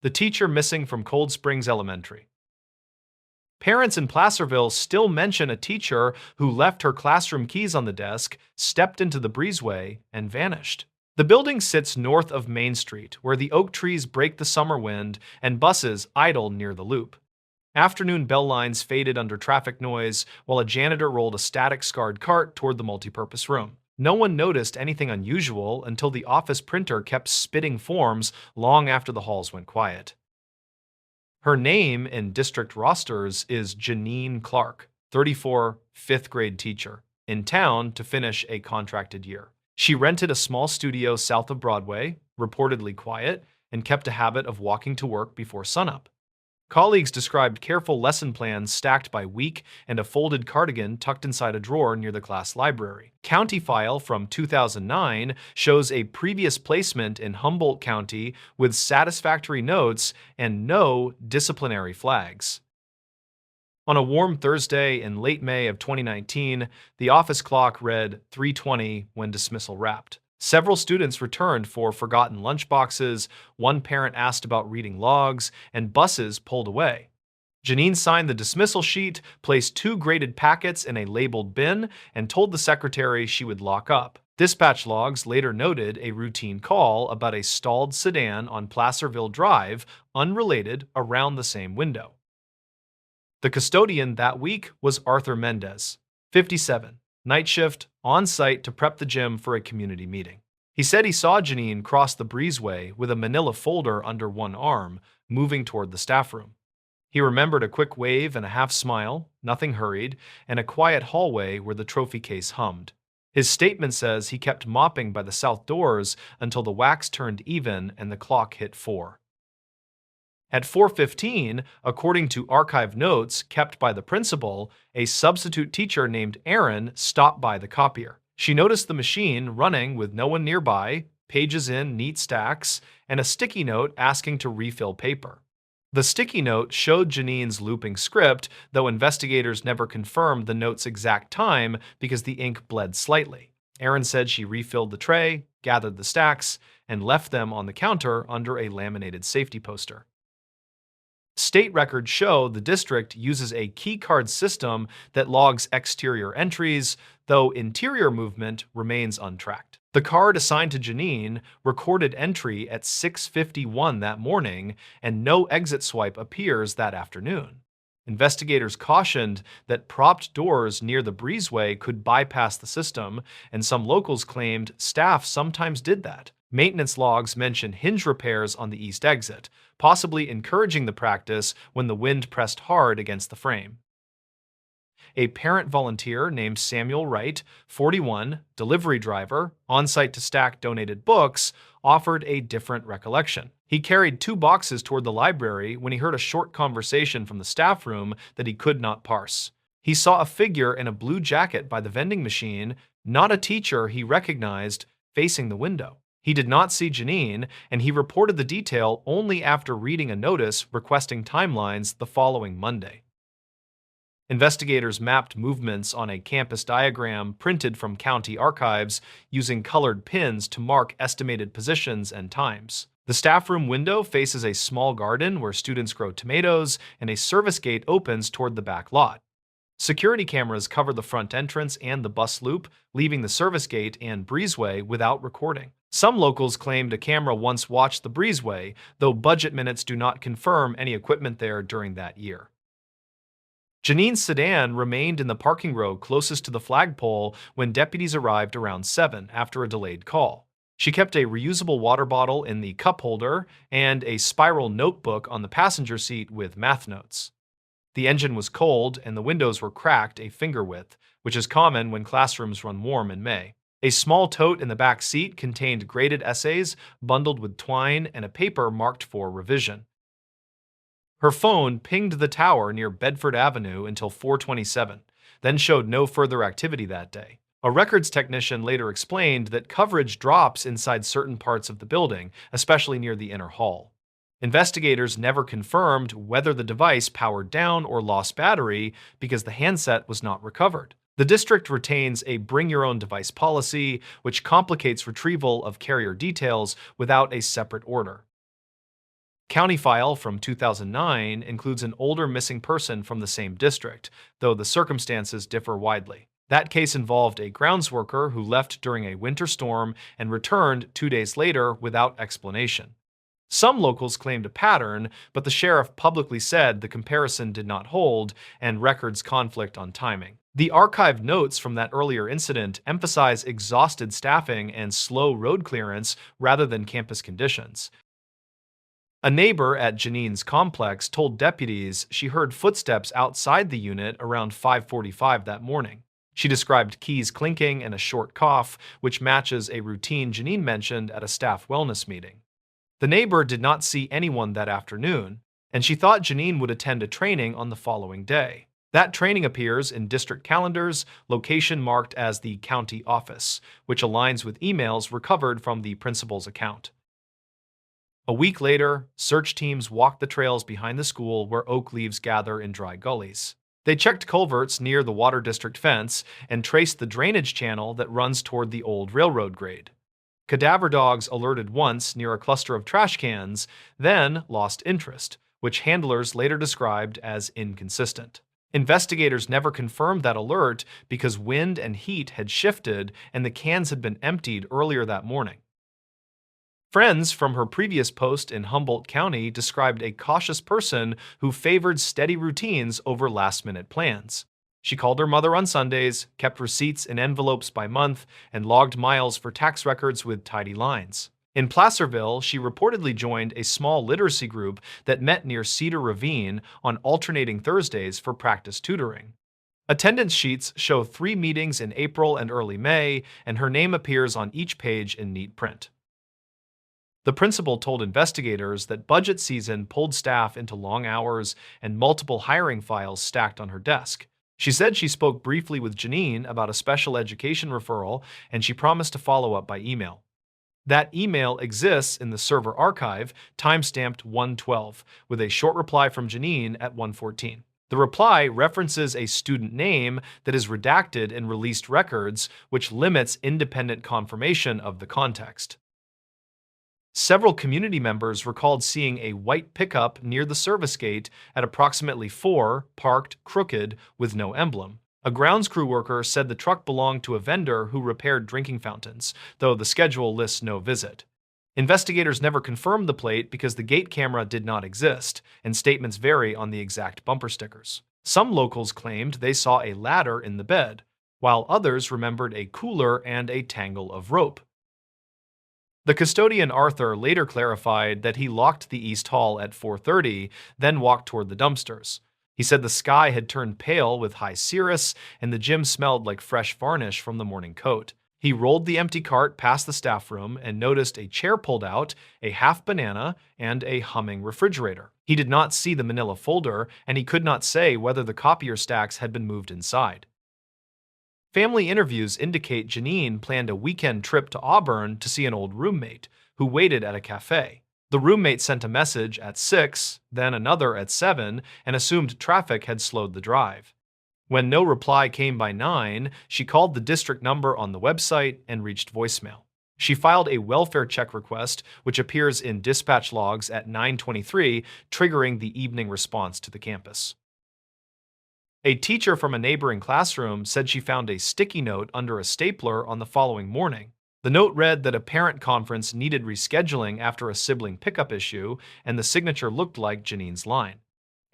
The teacher missing from Cold Springs Elementary. Parents in Placerville still mention a teacher who left her classroom keys on the desk, stepped into the breezeway, and vanished. The building sits north of Main Street, where the oak trees break the summer wind and buses idle near the loop. Afternoon bell lines faded under traffic noise, while a janitor rolled a static-scarred cart toward the multipurpose room. No one noticed anything unusual until the office printer kept spitting forms long after the halls went quiet. Her name in district rosters is Janine Clark, 34, fifth grade teacher, in town to finish a contracted year. She rented a small studio south of Broadway, reportedly quiet, and kept a habit of walking to work before sunup. Colleagues described careful lesson plans stacked by week and a folded cardigan tucked inside a drawer near the class library. County file from 2009 shows a previous placement in Humboldt County with satisfactory notes and no disciplinary flags. On a warm Thursday in late May of 2019, the office clock read 3:20 when dismissal wrapped. Several students returned for forgotten lunchboxes, one parent asked about reading logs, and buses pulled away. Janine signed the dismissal sheet, placed 2 graded packets in a labeled bin, and told the secretary she would lock up. Dispatch logs later noted a routine call about a stalled sedan on Placerville Drive, unrelated, around the same window. The custodian that week was Arthur Mendez, 57. Night shift, on site to prep the gym for a community meeting. He said he saw Janine cross the breezeway with a manila folder under one arm, moving toward the staff room. He remembered a quick wave and a half smile, nothing hurried, and a quiet hallway where the trophy case hummed. His statement says he kept mopping by the south doors until the wax turned even and the clock hit 4. At 4:15, according to archive notes kept by the principal, a substitute teacher named Erin stopped by the copier. She noticed the machine running with no one nearby, pages in neat stacks, and a sticky note asking to refill paper. The sticky note showed Janine's looping script, though investigators never confirmed the note's exact time because the ink bled slightly. Erin said she refilled the tray, gathered the stacks, and left them on the counter under a laminated safety poster. State records show the district uses a keycard system that logs exterior entries, though interior movement remains untracked. The card assigned to Janine recorded entry at 6:51 that morning, and no exit swipe appears that afternoon. Investigators cautioned that propped doors near the breezeway could bypass the system, and some locals claimed staff sometimes did that. Maintenance logs mention hinge repairs on the east exit, possibly encouraging the practice when the wind pressed hard against the frame. A parent volunteer named Samuel Wright, 41, delivery driver, on-site to stack donated books, offered a different recollection. He carried 2 boxes toward the library when he heard a short conversation from the staff room that he could not parse. He saw a figure in a blue jacket by the vending machine, not a teacher he recognized, facing the window. He did not see Janine, and he reported the detail only after reading a notice requesting timelines the following Monday. Investigators mapped movements on a campus diagram printed from county archives using colored pins to mark estimated positions and times. The staff room window faces a small garden where students grow tomatoes, and a service gate opens toward the back lot. Security cameras cover the front entrance and the bus loop, leaving the service gate and breezeway without recording. Some locals claimed a camera once watched the breezeway, though budget minutes do not confirm any equipment there during that year. Janine's sedan remained in the parking row closest to the flagpole when deputies arrived around 7 after a delayed call. She kept a reusable water bottle in the cup holder and a spiral notebook on the passenger seat with math notes. The engine was cold and the windows were cracked a finger width, which is common when classrooms run warm in May. A small tote in the back seat contained graded essays bundled with twine and a paper marked for revision. Her phone pinged the tower near Bedford Avenue until 4:27, then showed no further activity that day. A records technician later explained that coverage drops inside certain parts of the building, especially near the inner hall. Investigators never confirmed whether the device powered down or lost battery because the handset was not recovered. The district retains a bring-your-own-device policy, which complicates retrieval of carrier details without a separate order. County file from 2009 includes an older missing person from the same district, though the circumstances differ widely. That case involved a grounds worker who left during a winter storm and returned 2 days later without explanation. Some locals claimed a pattern, but the sheriff publicly said the comparison did not hold and records conflict on timing. The archived notes from that earlier incident emphasize exhausted staffing and slow road clearance rather than campus conditions. A neighbor at Janine's complex told deputies she heard footsteps outside the unit around 5:45 that morning. She described keys clinking and a short cough, which matches a routine Janine mentioned at a staff wellness meeting. The neighbor did not see anyone that afternoon, and she thought Janine would attend a training on the following day. That training appears in district calendars, location marked as the county office, which aligns with emails recovered from the principal's account. A week later, search teams walked the trails behind the school where oak leaves gather in dry gullies. They checked culverts near the water district fence and traced the drainage channel that runs toward the old railroad grade. Cadaver dogs alerted once near a cluster of trash cans, then lost interest, which handlers later described as inconsistent. Investigators never confirmed that alert because wind and heat had shifted and the cans had been emptied earlier that morning. Friends from her previous post in Humboldt County described a cautious person who favored steady routines over last-minute plans. She called her mother on Sundays, kept receipts in envelopes by month, and logged miles for tax records with tidy lines. In Placerville, she reportedly joined a small literacy group that met near Cedar Ravine on alternating Thursdays for practice tutoring. Attendance sheets show 3 meetings in April and early May, and her name appears on each page in neat print. The principal told investigators that budget season pulled staff into long hours and multiple hiring files stacked on her desk. She said she spoke briefly with Janine about a special education referral, and she promised to follow up by email. That email exists in the server archive, timestamped 112, with a short reply from Janine at 1:14. The reply references a student name that is redacted in released records, which limits independent confirmation of the context. Several community members recalled seeing a white pickup near the service gate at approximately 4, parked crooked with no emblem. A grounds crew worker said the truck belonged to a vendor who repaired drinking fountains, though the schedule lists no visit. Investigators never confirmed the plate because the gate camera did not exist, and statements vary on the exact bumper stickers. Some locals claimed they saw a ladder in the bed, while others remembered a cooler and a tangle of rope. The custodian Arthur later clarified that he locked the East Hall at 4:30, then walked toward the dumpsters. He said the sky had turned pale with high cirrus and the gym smelled like fresh varnish from the morning coat. He rolled the empty cart past the staff room and noticed a chair pulled out, a half banana, and a humming refrigerator. He did not see the manila folder, and he could not say whether the copier stacks had been moved inside. Family interviews indicate Janine planned a weekend trip to Auburn to see an old roommate who waited at a cafe. The roommate sent a message at 6, then another at 7, and assumed traffic had slowed the drive. When no reply came by 9, she called the district number on the website and reached voicemail. She filed a welfare check request, which appears in dispatch logs at 9:23, triggering the evening response to the campus. A teacher from a neighboring classroom said she found a sticky note under a stapler on the following morning. The note read that a parent conference needed rescheduling after a sibling pickup issue, and the signature looked like Janine's line.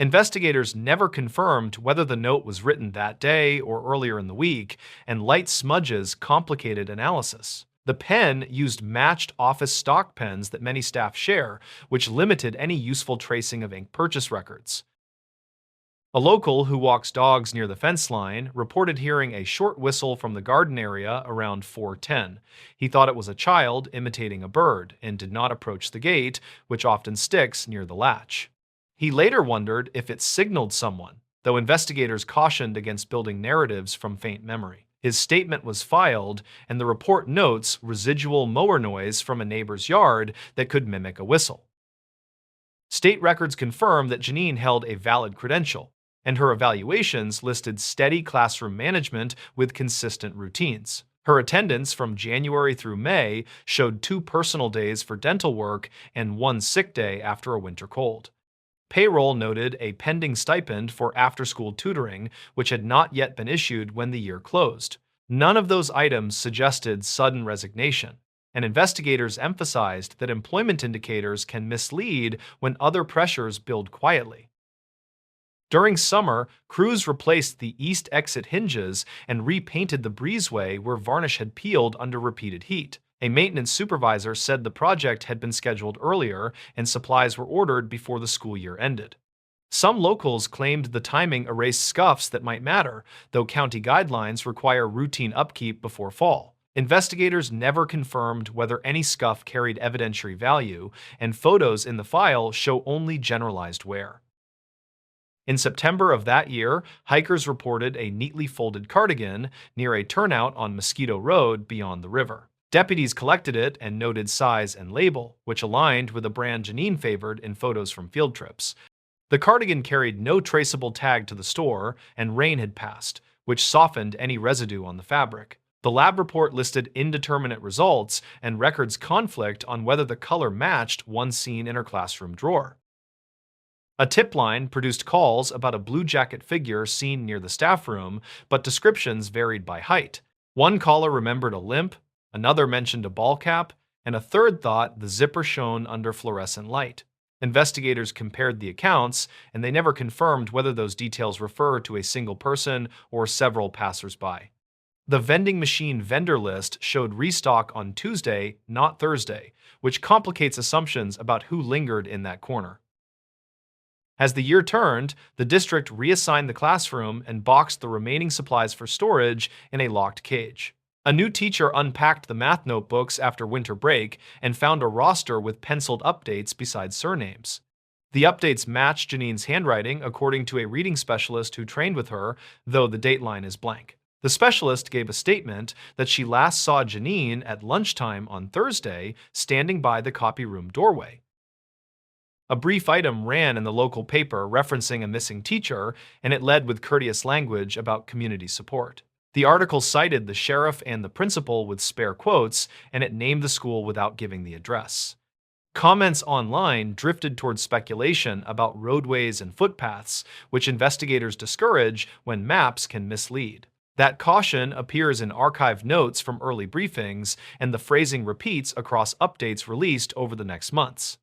Investigators never confirmed whether the note was written that day or earlier in the week, and light smudges complicated analysis. The pen used matched office stock pens that many staff share, which limited any useful tracing of ink purchase records. A local who walks dogs near the fence line reported hearing a short whistle from the garden area around 4:10. He thought it was a child imitating a bird and did not approach the gate, which often sticks near the latch. He later wondered if it signaled someone, though investigators cautioned against building narratives from faint memory. His statement was filed, and the report notes residual mower noise from a neighbor's yard that could mimic a whistle. State records confirm that Janine held a valid credential, and her evaluations listed steady classroom management with consistent routines. Her attendance from January through May showed 2 personal days for dental work and 1 sick day after a winter cold. Payroll noted a pending stipend for after school tutoring, which had not yet been issued when the year closed. None of those items suggested sudden resignation, and investigators emphasized that employment indicators can mislead when other pressures build quietly. During summer, crews replaced the east exit hinges and repainted the breezeway where varnish had peeled under repeated heat. A maintenance supervisor said the project had been scheduled earlier and supplies were ordered before the school year ended. Some locals claimed the timing erased scuffs that might matter, though county guidelines require routine upkeep before fall. Investigators never confirmed whether any scuff carried evidentiary value, and photos in the file show only generalized wear. In September of that year, hikers reported a neatly folded cardigan near a turnout on Mosquito Road beyond the river. Deputies collected it and noted size and label, which aligned with a brand Janine favored in photos from field trips. The cardigan carried no traceable tag to the store, and rain had passed, which softened any residue on the fabric. The lab report listed indeterminate results, and records conflict on whether the color matched one seen in her classroom drawer. A tip line produced calls about a blue jacket figure seen near the staff room, but descriptions varied by height. One caller remembered a limp, another mentioned a ball cap, and a third thought the zipper shone under fluorescent light. Investigators compared the accounts, and they never confirmed whether those details refer to a single person or several passersby. The vending machine vendor list showed restock on Tuesday, not Thursday, which complicates assumptions about who lingered in that corner. As the year turned, the district reassigned the classroom and boxed the remaining supplies for storage in a locked cage. A new teacher unpacked the math notebooks after winter break and found a roster with penciled updates beside surnames. The updates match Janine's handwriting according to a reading specialist who trained with her, though the dateline is blank. The specialist gave a statement that she last saw Janine at lunchtime on Thursday, standing by the copy room doorway. A brief item ran in the local paper referencing a missing teacher, and it led with courteous language about community support. The article cited the sheriff and the principal with spare quotes, and it named the school without giving the address. Comments online drifted toward speculation about roadways and footpaths, which investigators discourage when maps can mislead. That caution appears in archived notes from early briefings, and the phrasing repeats across updates released over the next months.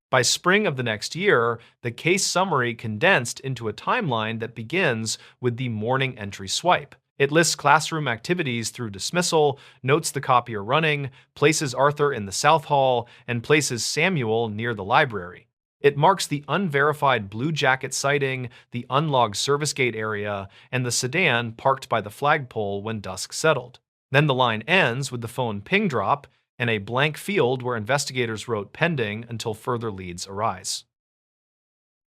By spring of the next year, the case summary condensed into a timeline that begins with the morning entry swipe. It lists classroom activities through dismissal, notes the copier running, places Arthur in the South Hall, and places Samuel near the library. It marks the unverified blue jacket sighting, the unlogged service gate area, and the sedan parked by the flagpole when dusk settled. Then the line ends with the phone ping drop and a blank field where investigators wrote pending until further leads arise.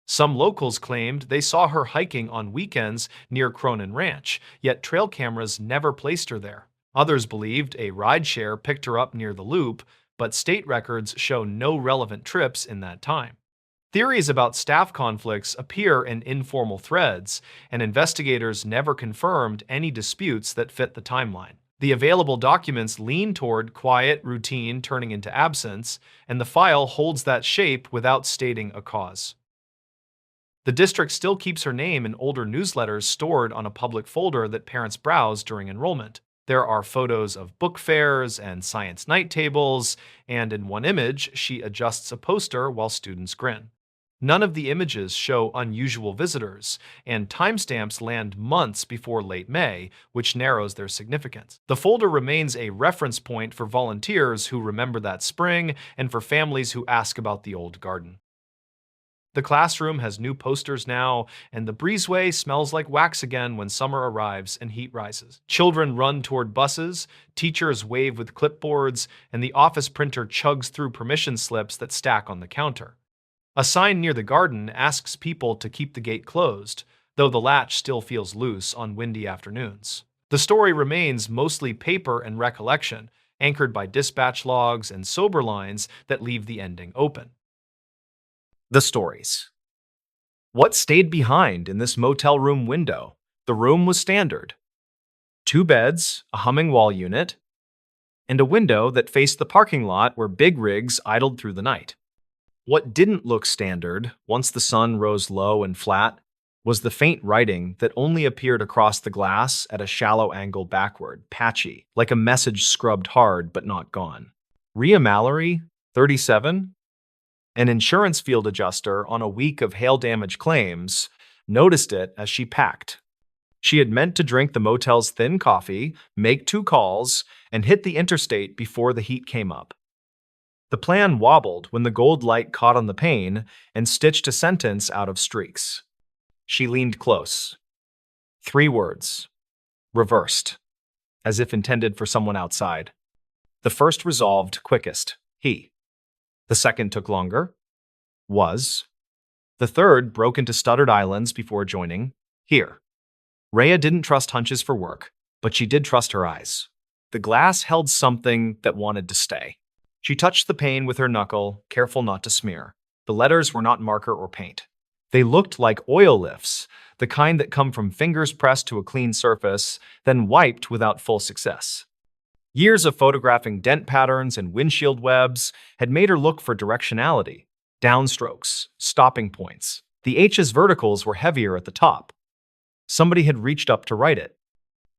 Some locals claimed they saw her hiking on weekends near Cronin Ranch, yet trail cameras never placed her there. Others believed a rideshare picked her up near the loop, but state records show no relevant trips in that time. Theories about staff conflicts appear in informal threads, and investigators never confirmed any disputes that fit the timeline. The available documents lean toward quiet routine turning into absence, and the file holds that shape without stating a cause. The district still keeps her name in older newsletters stored on a public folder that parents browse during enrollment. There are photos of book fairs and science night tables, and in one image, she adjusts a poster while students grin. None of the images show unusual visitors, and timestamps land months before late May, which narrows their significance. The folder remains a reference point for volunteers who remember that spring and for families who ask about the old garden. The classroom has new posters now, and the breezeway smells like wax again when summer arrives and heat rises. Children run toward buses, teachers wave with clipboards, and the office printer chugs through permission slips that stack on the counter. A sign near the garden asks people to keep the gate closed, though the latch still feels loose on windy afternoons. The story remains mostly paper and recollection, anchored by dispatch logs and sober lines that leave the ending open. The stories. What stayed behind in this motel room window? The room was standard. 2 beds, a humming wall unit, and a window that faced the parking lot where big rigs idled through the night. What didn't look standard, once the sun rose low and flat, was the faint writing that only appeared across the glass at a shallow angle backward, patchy, like a message scrubbed hard but not gone. Rhea Mallory, 37, an insurance field adjuster on a week of hail damage claims, noticed it as she packed. She had meant to drink the motel's thin coffee, make 2 calls, and hit the interstate before the heat came up. The plan wobbled when the gold light caught on the pane and stitched a sentence out of streaks. She leaned close. 3 words. Reversed. As if intended for someone outside. The first resolved quickest. He. The second took longer. Was. The third broke into stuttered islands before joining. Here. Rhea didn't trust hunches for work, but she did trust her eyes. The glass held something that wanted to stay. She touched the pane with her knuckle, careful not to smear. The letters were not marker or paint. They looked like oil lifts, the kind that come from fingers pressed to a clean surface, then wiped without full success. Years of photographing dent patterns and windshield webs had made her look for directionality, downstrokes, stopping points. The H's verticals were heavier at the top. Somebody had reached up to write it.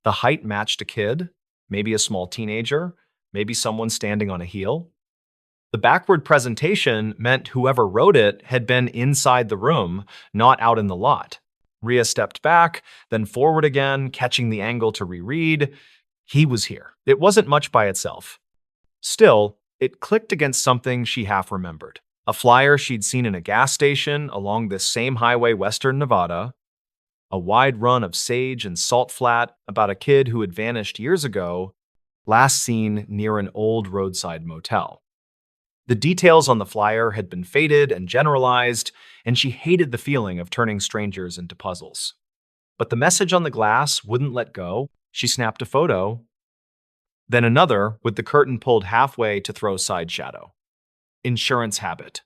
The height matched a kid, maybe a small teenager, maybe someone standing on a heel. The backward presentation meant whoever wrote it had been inside the room, not out in the lot. Rhea stepped back, then forward again, catching the angle to reread. He was here. It wasn't much by itself. Still, it clicked against something she half remembered. A flyer she'd seen in a gas station along this same highway, western Nevada. A wide run of sage and salt flat about a kid who had vanished years ago, last seen near an old roadside motel. The details on the flyer had been faded and generalized, and she hated the feeling of turning strangers into puzzles. But the message on the glass wouldn't let go. She snapped a photo, then another with the curtain pulled halfway to throw side shadow. Insurance habit.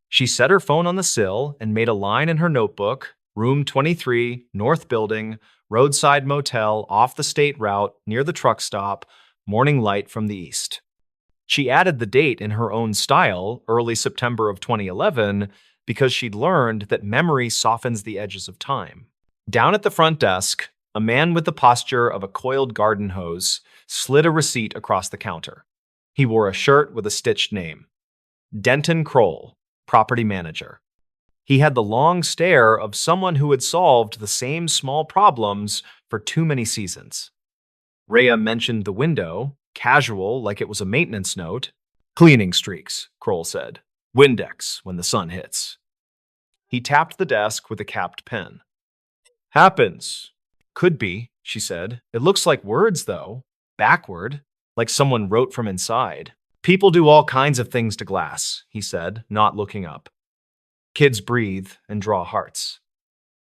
She set her phone on the sill and made a line in her notebook, room 23, north building, roadside motel, off the state route, near the truck stop, morning light from the east. She added the date in her own style, early September of 2011, because she'd learned that memory softens the edges of time. Down at the front desk, a man with the posture of a coiled garden hose slid a receipt across the counter. He wore a shirt with a stitched name. Denton Kroll, property manager. He had the long stare of someone who had solved the same small problems for too many seasons. Rhea mentioned the window, casual like it was a maintenance note. Cleaning streaks, Kroll said. Windex when the sun hits. He tapped the desk with a capped pen. Happens. Could be, she said. It looks like words, though. Backward, like someone wrote from inside. People do all kinds of things to glass, he said, not looking up. Kids breathe and draw hearts.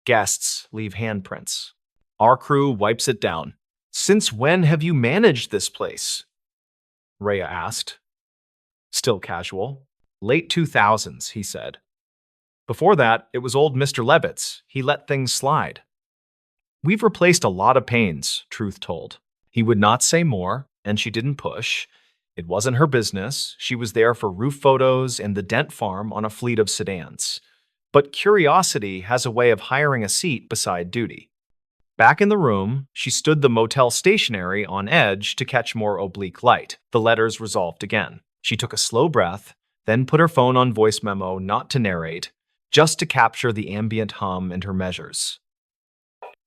Guests leave handprints. Our crew wipes it down. Since when have you managed this place? Rhea asked. Still casual. Late 2000s, he said. Before that, it was old Mr. Levitt's. He let things slide. We've replaced a lot of panes, Truth told. He would not say more, and she didn't push. It wasn't her business. She was there for roof photos and the dent farm on a fleet of sedans. But curiosity has a way of hiring a seat beside duty. Back in the room, she stood the motel stationary on edge to catch more oblique light. The letters resolved again. She took a slow breath, then put her phone on voice memo not to narrate, just to capture the ambient hum and her measures.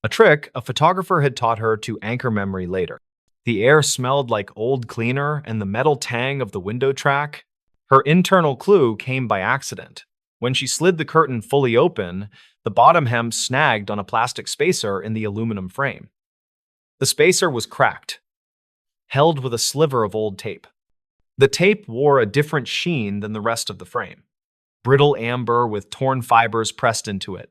A trick a photographer had taught her to anchor memory later. The air smelled like old cleaner and the metal tang of the window track. Her internal clue came by accident. When she slid the curtain fully open, the bottom hem snagged on a plastic spacer in the aluminum frame. The spacer was cracked, held with a sliver of old tape. The tape wore a different sheen than the rest of the frame. Brittle amber with torn fibers pressed into it.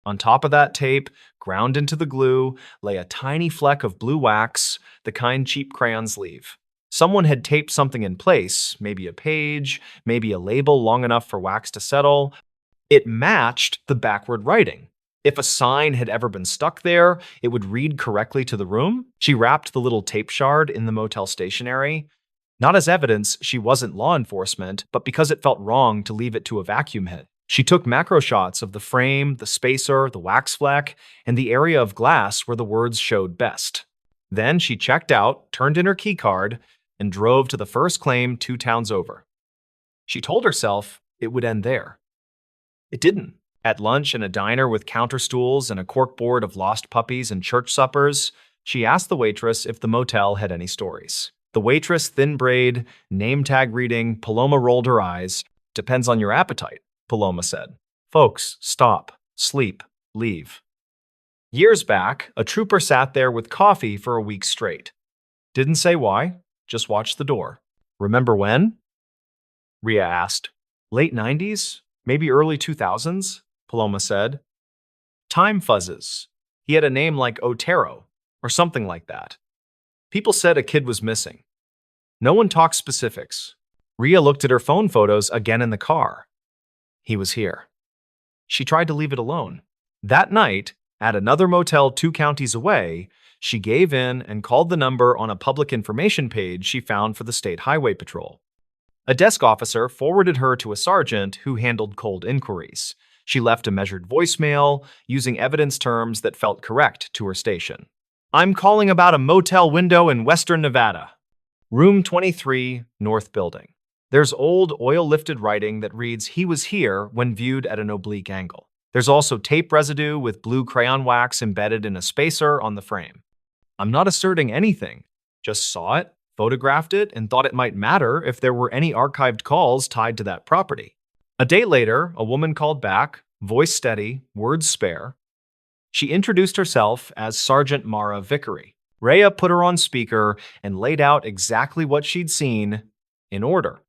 On top of that tape, ground into the glue, lay a tiny fleck of blue wax, the kind cheap crayons leave. Someone had taped something in place, maybe a page, maybe a label long enough for wax to settle. It matched the backward writing. If a sign had ever been stuck there, it would read correctly to the room. She wrapped the little tape shard in the motel stationery, not as evidence she wasn't law enforcement, but because it felt wrong to leave it to a vacuum head. She took macro shots of the frame, the spacer, the wax fleck, and the area of glass where the words showed best. Then she checked out, turned in her key card, and drove to the first claim 2 towns over. She told herself it would end there. It didn't. At lunch in a diner with counter stools and a corkboard of lost puppies and church suppers, she asked the waitress if the motel had any stories. The waitress, thin braid, name tag reading, Paloma rolled her eyes. Depends on your appetite, Paloma said. Folks, stop, sleep, leave. Years back, a trooper sat there with coffee for a week straight. Didn't say why, just watched the door. Remember when? Rhea asked. Late 90s? Maybe early 2000s? Paloma said. Time fuzzes. He had a name like Otero, or something like that. People said a kid was missing. No one talked specifics. Rhea looked at her phone photos again in the car. He was here. She tried to leave it alone. That night, at another motel 2 counties away, she gave in and called the number on a public information page she found for the State Highway Patrol. A desk officer forwarded her to a sergeant who handled cold inquiries. She left a measured voicemail, using evidence terms that felt correct to her station. I'm calling about a motel window in Western Nevada. Room 23, North Building. There's old oil-lifted writing that reads, he was here when viewed at an oblique angle. There's also tape residue with blue crayon wax embedded in a spacer on the frame. I'm not asserting anything, just saw it, photographed it, and thought it might matter if there were any archived calls tied to that property. A day later, a woman called back, voice steady, words spare. She introduced herself as Sergeant Mara Vickery. Rhea put her on speaker and laid out exactly what she'd seen in order.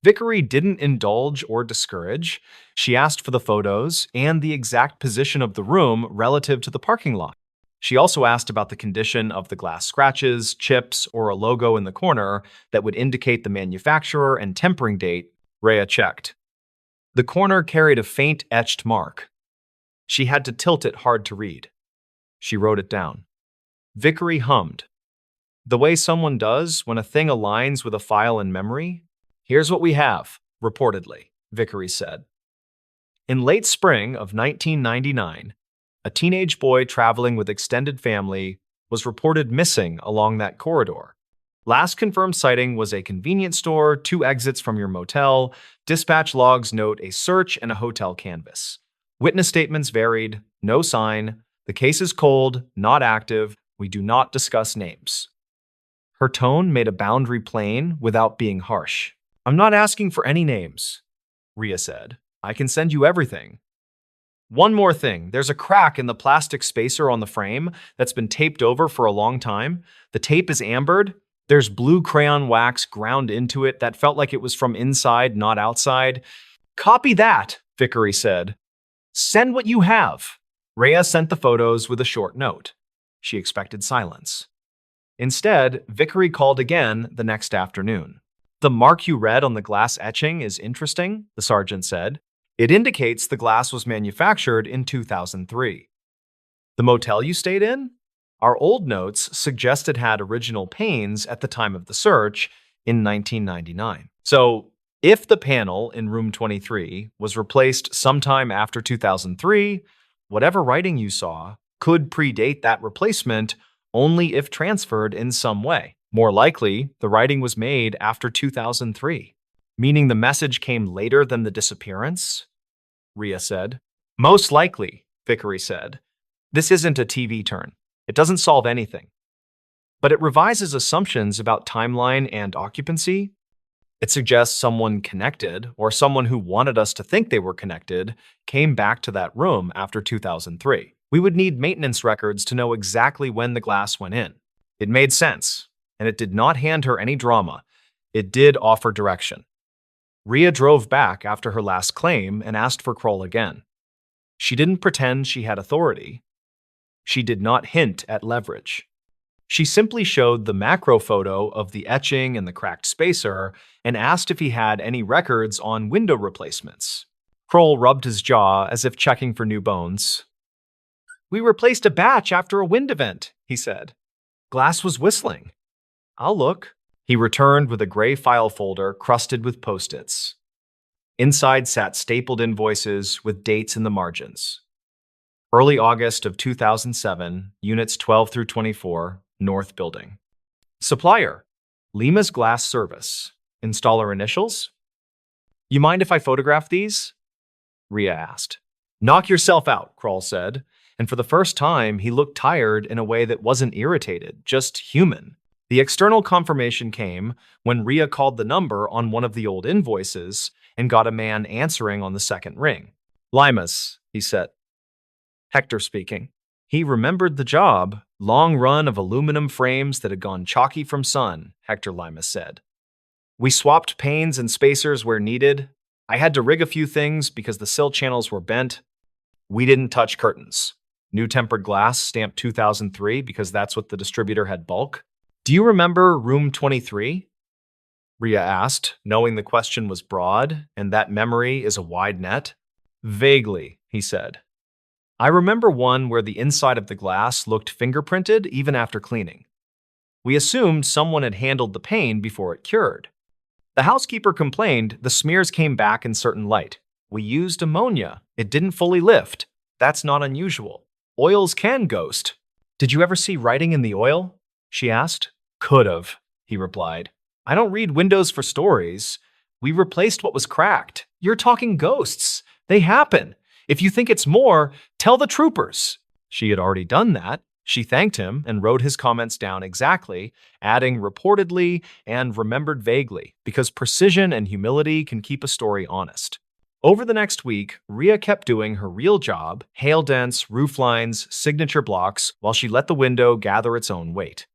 Vickery didn't indulge or discourage. She asked for the photos and the exact position of the room relative to the parking lot. She also asked about the condition of the glass scratches, chips, or a logo in the corner that would indicate the manufacturer and tempering date. Rhea checked. The corner carried a faint etched mark. She had to tilt it hard to read. She wrote it down. Vickery hummed. The way someone does when a thing aligns with a file in memory. Here's what we have, reportedly, Vickery said. In late spring of 1999, a teenage boy traveling with extended family was reported missing along that corridor. Last confirmed sighting was a convenience store, 2 exits from your motel. Dispatch logs note a search and a hotel canvas. Witness statements varied. No sign. The case is cold, not active. We do not discuss names. Her tone made a boundary plain without being harsh. I'm not asking for any names, Rhea said. I can send you everything. One more thing. There's a crack in the plastic spacer on the frame that's been taped over for a long time. The tape is ambered. There's blue crayon wax ground into it that felt like it was from inside, not outside. Copy that, Vickery said. Send what you have. Rhea sent the photos with a short note. She expected silence. Instead, Vickery called again the next afternoon. The mark you read on the glass etching is interesting, the sergeant said. It indicates the glass was manufactured in 2003. The motel you stayed in? Our old notes suggest it had original panes at the time of the search in 1999. So, if the panel in room 23 was replaced sometime after 2003, whatever writing you saw could predate that replacement only if transferred in some way. More likely, the writing was made after 2003, meaning the message came later than the disappearance, Rhea said. Most likely, Vickery said. This isn't a TV turn. It doesn't solve anything. But it revises assumptions about timeline and occupancy. It suggests someone connected, or someone who wanted us to think they were connected, came back to that room after 2003. We would need maintenance records to know exactly when the glass went in. It made sense, and it did not hand her any drama. It did offer direction. Rhea drove back after her last claim and asked for Kroll again. She didn't pretend she had authority. She did not hint at leverage. She simply showed the macro photo of the etching and the cracked spacer and asked if he had any records on window replacements. Kroll rubbed his jaw as if checking for new bones. We replaced a batch after a wind event, he said. Glass was whistling. I'll look. He returned with a gray file folder crusted with post-its. Inside sat stapled invoices with dates in the margins. Early August of 2007, Units 12 through 24, North Building. Supplier, Lima's Glass Service. Installer initials? You mind if I photograph these? Rhea asked. Knock yourself out, Kroll said, and for the first time, he looked tired in a way that wasn't irritated, just human. The external confirmation came when Rhea called the number on one of the old invoices and got a man answering on the second ring. Limas, he said. Hector speaking. He remembered the job, long run of aluminum frames that had gone chalky from sun, Hector Limas said. We swapped panes and spacers where needed. I had to rig a few things because the sill channels were bent. We didn't touch curtains. New tempered glass, stamped 2003 because that's what the distributor had bulk. Do you remember room 23? Rhea asked, knowing the question was broad and that memory is a wide net. Vaguely, he said. I remember one where the inside of the glass looked fingerprinted even after cleaning. We assumed someone had handled the pane before it cured. The housekeeper complained the smears came back in certain light. We used ammonia. It didn't fully lift. That's not unusual. Oils can ghost. Did you ever see writing in the oil? She asked. Could've, he replied. I don't read windows for stories. We replaced what was cracked. You're talking ghosts. They happen. If you think it's more, tell the troopers. She had already done that. She thanked him and wrote his comments down exactly, adding reportedly and remembered vaguely, because precision and humility can keep a story honest. Over the next week, Rhea kept doing her real job, hail dents, roof lines, signature blocks, while she let the window gather its own weight.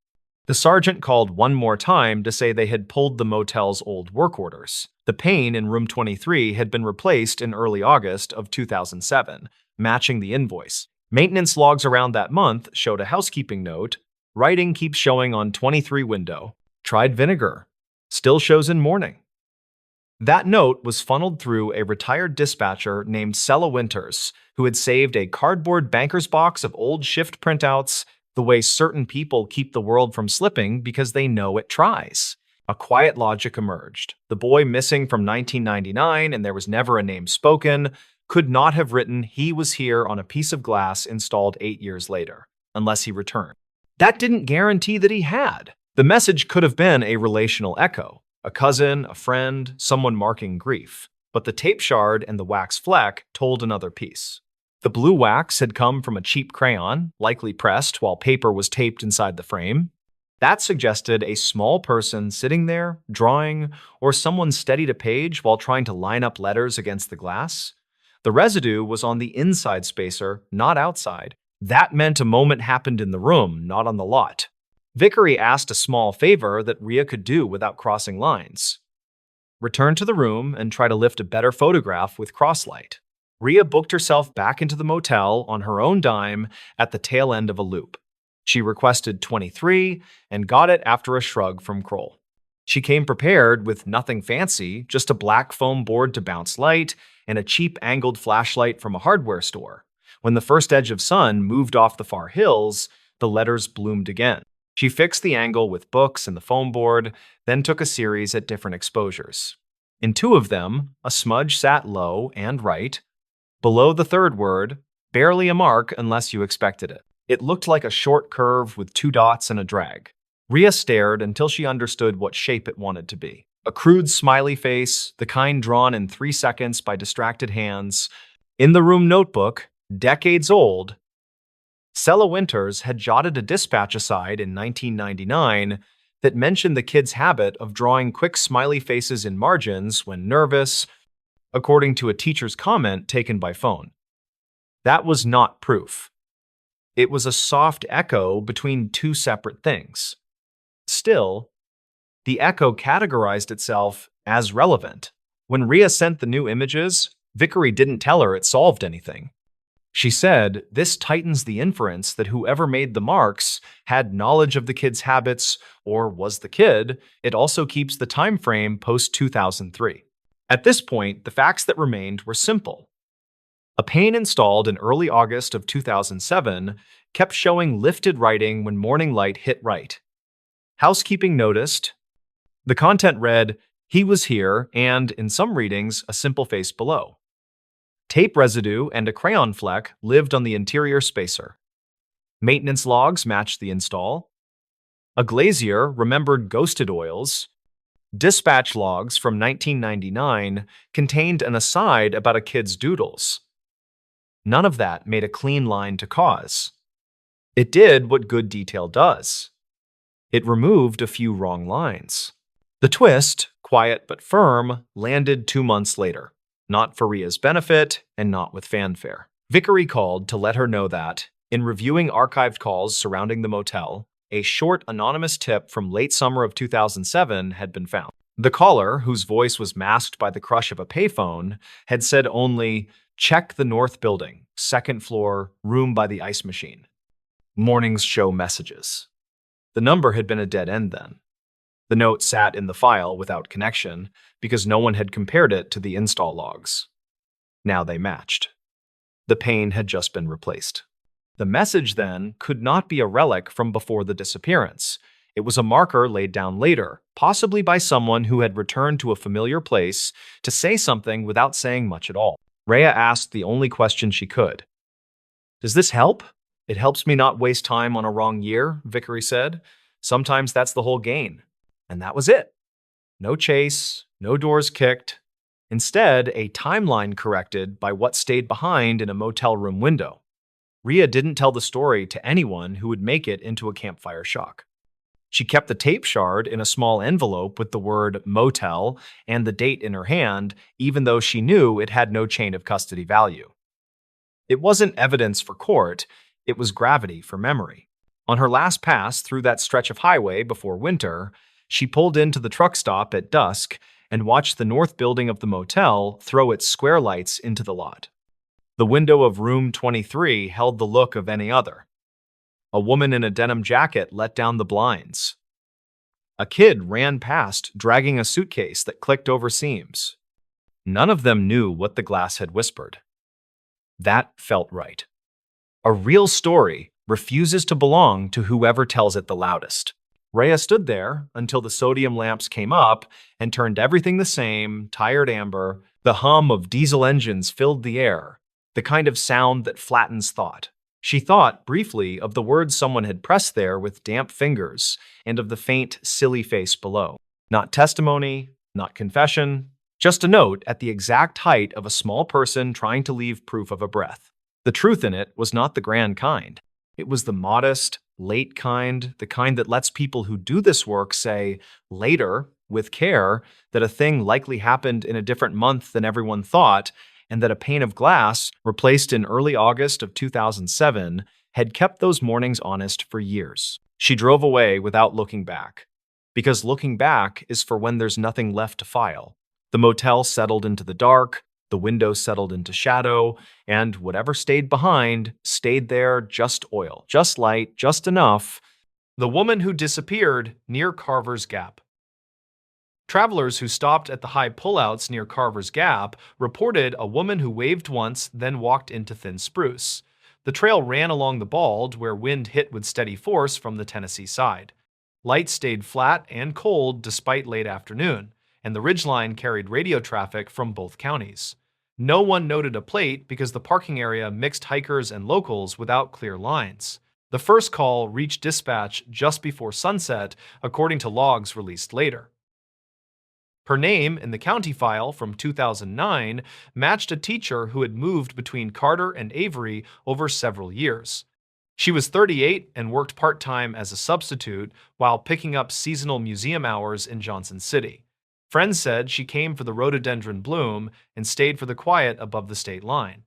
The sergeant called one more time to say they had pulled the motel's old work orders. The pane in room 23 had been replaced in early August of 2007, matching the invoice. Maintenance logs around that month showed a housekeeping note. Writing keeps showing on 23 window. Tried vinegar. Still shows in morning. That note was funneled through a retired dispatcher named Sella Winters, who had saved a cardboard banker's box of old shift printouts, the way certain people keep the world from slipping because they know it tries. A quiet logic emerged. The boy missing from 1999 and there was never a name spoken could not have written he was here on a piece of glass installed 8 years later, unless he returned. That didn't guarantee that he had. The message could have been a relational echo, a cousin, a friend, someone marking grief. But the tape shard and the wax fleck told another piece. The blue wax had come from a cheap crayon, likely pressed while paper was taped inside the frame. That suggested a small person sitting there, drawing, or someone steadied a page while trying to line up letters against the glass. The residue was on the inside spacer, not outside. That meant a moment happened in the room, not on the lot. Vickery asked a small favor that Rhea could do without crossing lines. Return to the room and try to lift a better photograph with crosslight. Rhea booked herself back into the motel on her own dime at the tail end of a loop. She requested 23 and got it after a shrug from Kroll. She came prepared with nothing fancy, just a black foam board to bounce light and a cheap angled flashlight from a hardware store. When the first edge of sun moved off the far hills, the letters bloomed again. She fixed the angle with books and the foam board, then took a series at different exposures. In 2 of them, a smudge sat low and right. Below the third word, barely a mark unless you expected it. It looked like a short curve with 2 dots and a drag. Rhea stared until she understood what shape it wanted to be. A crude smiley face, the kind drawn in 3 seconds by distracted hands. In the room notebook, decades old, Sella Winters had jotted a dispatch aside in 1999 that mentioned the kid's habit of drawing quick smiley faces in margins when nervous, according to a teacher's comment taken by phone. That was not proof. It was a soft echo between 2 separate things. Still, the echo categorized itself as relevant. When Rhea sent the new images, Vickery didn't tell her it solved anything. She said, this tightens the inference that whoever made the marks had knowledge of the kid's habits or was the kid. It also keeps the time frame post-2003. At this point, the facts that remained were simple. A pane installed in early August of 2007 kept showing lifted writing when morning light hit right. Housekeeping noticed. The content read, "He was here," and, in some readings, a simple face below. Tape residue and a crayon fleck lived on the interior spacer. Maintenance logs matched the install. A glazier remembered ghosted oils. Dispatch logs from 1999 contained an aside about a kid's doodles. None of that made a clean line to cause. It did what good detail does. It removed a few wrong lines. The twist, quiet but firm, landed 2 months later. Not for Ria's benefit, and not with fanfare. Vickery called to let her know that, in reviewing archived calls surrounding the motel, a short anonymous tip from late summer of 2007 had been found. The caller, whose voice was masked by the crush of a payphone, had said only, "Check the north building, second floor, room by the ice machine. Mornings show messages." The number had been a dead end then. The note sat in the file without connection because no one had compared it to the install logs. Now they matched. The pane had just been replaced. The message, then, could not be a relic from before the disappearance. It was a marker laid down later, possibly by someone who had returned to a familiar place to say something without saying much at all. Rhea asked the only question she could. "Does this help?" "It helps me not waste time on a wrong year," Vickery said. "Sometimes that's the whole gain." And that was it. No chase, no doors kicked. Instead, a timeline corrected by what stayed behind in a motel room window. Rhea didn't tell the story to anyone who would make it into a campfire shock. She kept the tape shard in a small envelope with the word motel and the date in her hand, even though she knew it had no chain of custody value. It wasn't evidence for court, it was gravity for memory. On her last pass through that stretch of highway before winter, she pulled into the truck stop at dusk and watched the north building of the motel throw its square lights into the lot. The window of room 23 held the look of any other. A woman in a denim jacket let down the blinds. A kid ran past, dragging a suitcase that clicked over seams. None of them knew what the glass had whispered. That felt right. A real story refuses to belong to whoever tells it the loudest. Rhea stood there until the sodium lamps came up and turned everything the same, tired amber. The hum of diesel engines filled the air, the kind of sound that flattens thought. She thought, briefly, of the words someone had pressed there with damp fingers and of the faint, silly face below. Not testimony, not confession, just a note at the exact height of a small person trying to leave proof of a breath. The truth in it was not the grand kind. It was the modest, late kind, the kind that lets people who do this work say, later, with care, that a thing likely happened in a different month than everyone thought, and that a pane of glass, replaced in early August of 2007, had kept those mornings honest for years. She drove away without looking back, because looking back is for when there's nothing left to file. The motel settled into the dark, the window settled into shadow, and whatever stayed behind stayed there, just oil, just light, just enough. The woman who disappeared near Carver's Gap. Travelers who stopped at the high pullouts near Carver's Gap reported a woman who waved once, then walked into thin spruce. The trail ran along the bald, where wind hit with steady force from the Tennessee side. Lights stayed flat and cold despite late afternoon, and the ridgeline carried radio traffic from both counties. No one noted a plate because the parking area mixed hikers and locals without clear lines. The first call reached dispatch just before sunset, according to logs released later. Her name in the county file from 2009 matched a teacher who had moved between Carter and Avery over several years. She was 38 and worked part-time as a substitute while picking up seasonal museum hours in Johnson City. Friends said she came for the rhododendron bloom and stayed for the quiet above the state line.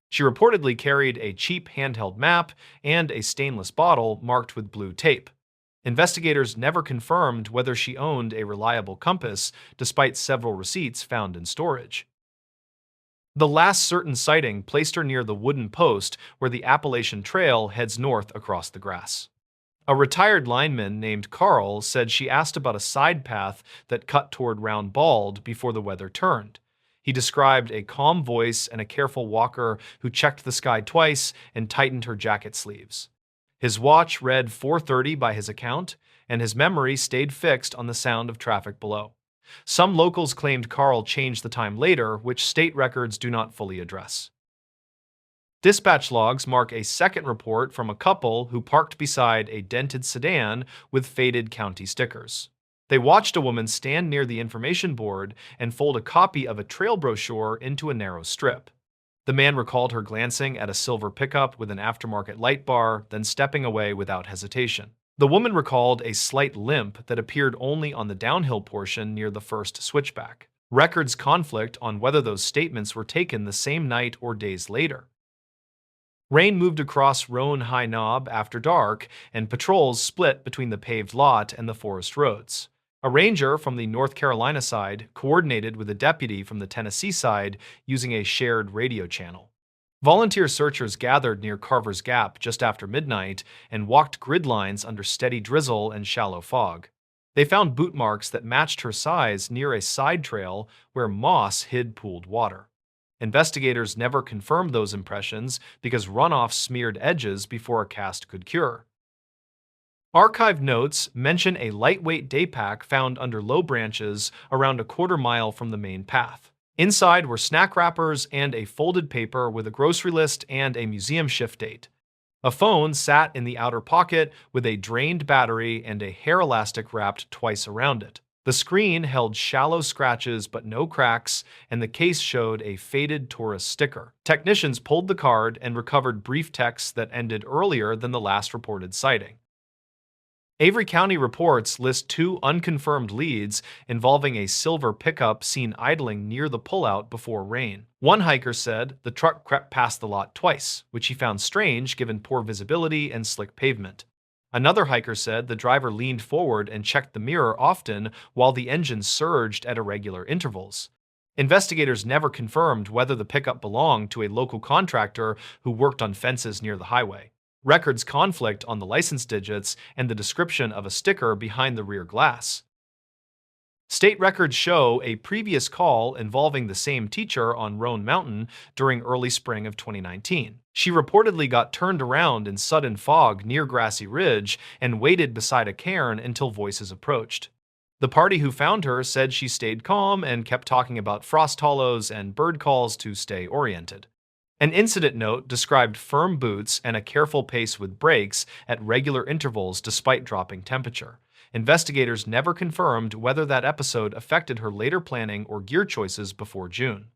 She reportedly carried a cheap handheld map and a stainless bottle marked with blue tape. Investigators never confirmed whether she owned a reliable compass, despite several receipts found in storage. The last certain sighting placed her near the wooden post where the Appalachian Trail heads north across the grass. A retired lineman named Carl said she asked about a side path that cut toward Round Bald before the weather turned. He described a calm voice and a careful walker who checked the sky twice and tightened her jacket sleeves. His watch read 4:30 by his account, and his memory stayed fixed on the sound of traffic below. Some locals claimed Carl changed the time later, which state records do not fully address. Dispatch logs mark a second report from a couple who parked beside a dented sedan with faded county stickers. They watched a woman stand near the information board and fold a copy of a trail brochure into a narrow strip. The man recalled her glancing at a silver pickup with an aftermarket light bar, then stepping away without hesitation. The woman recalled a slight limp that appeared only on the downhill portion near the first switchback. Records conflict on whether those statements were taken the same night or days later. Rain moved across Roan High Knob after dark, and patrols split between the paved lot and the forest roads. A ranger from the North Carolina side coordinated with a deputy from the Tennessee side using a shared radio channel. Volunteer searchers gathered near Carver's Gap just after midnight and walked grid lines under steady drizzle and shallow fog. They found boot marks that matched her size near a side trail where moss hid pooled water. Investigators never confirmed those impressions because runoff smeared edges before a cast could cure. Archived notes mention a lightweight day pack found under low branches around a quarter-mile from the main path. Inside were snack wrappers and a folded paper with a grocery list and a museum shift date. A phone sat in the outer pocket with a drained battery and a hair elastic wrapped twice around it. The screen held shallow scratches but no cracks, and the case showed a faded tourist sticker. Technicians pulled the card and recovered brief texts that ended earlier than the last reported sighting. Avery County reports list two unconfirmed leads involving a silver pickup seen idling near the pullout before rain. One hiker said the truck crept past the lot twice, which he found strange given poor visibility and slick pavement. Another hiker said the driver leaned forward and checked the mirror often while the engine surged at irregular intervals. Investigators never confirmed whether the pickup belonged to a local contractor who worked on fences near the highway. Records conflict on the license digits and the description of a sticker behind the rear glass. State records show a previous call involving the same teacher on Roan Mountain during early spring of 2019. She reportedly got turned around in sudden fog near Grassy Ridge and waited beside a cairn until voices approached. The party who found her said she stayed calm and kept talking about frost hollows and bird calls to stay oriented. An incident note described firm boots and a careful pace with brakes at regular intervals despite dropping temperature. Investigators never confirmed whether that episode affected her later planning or gear choices before June.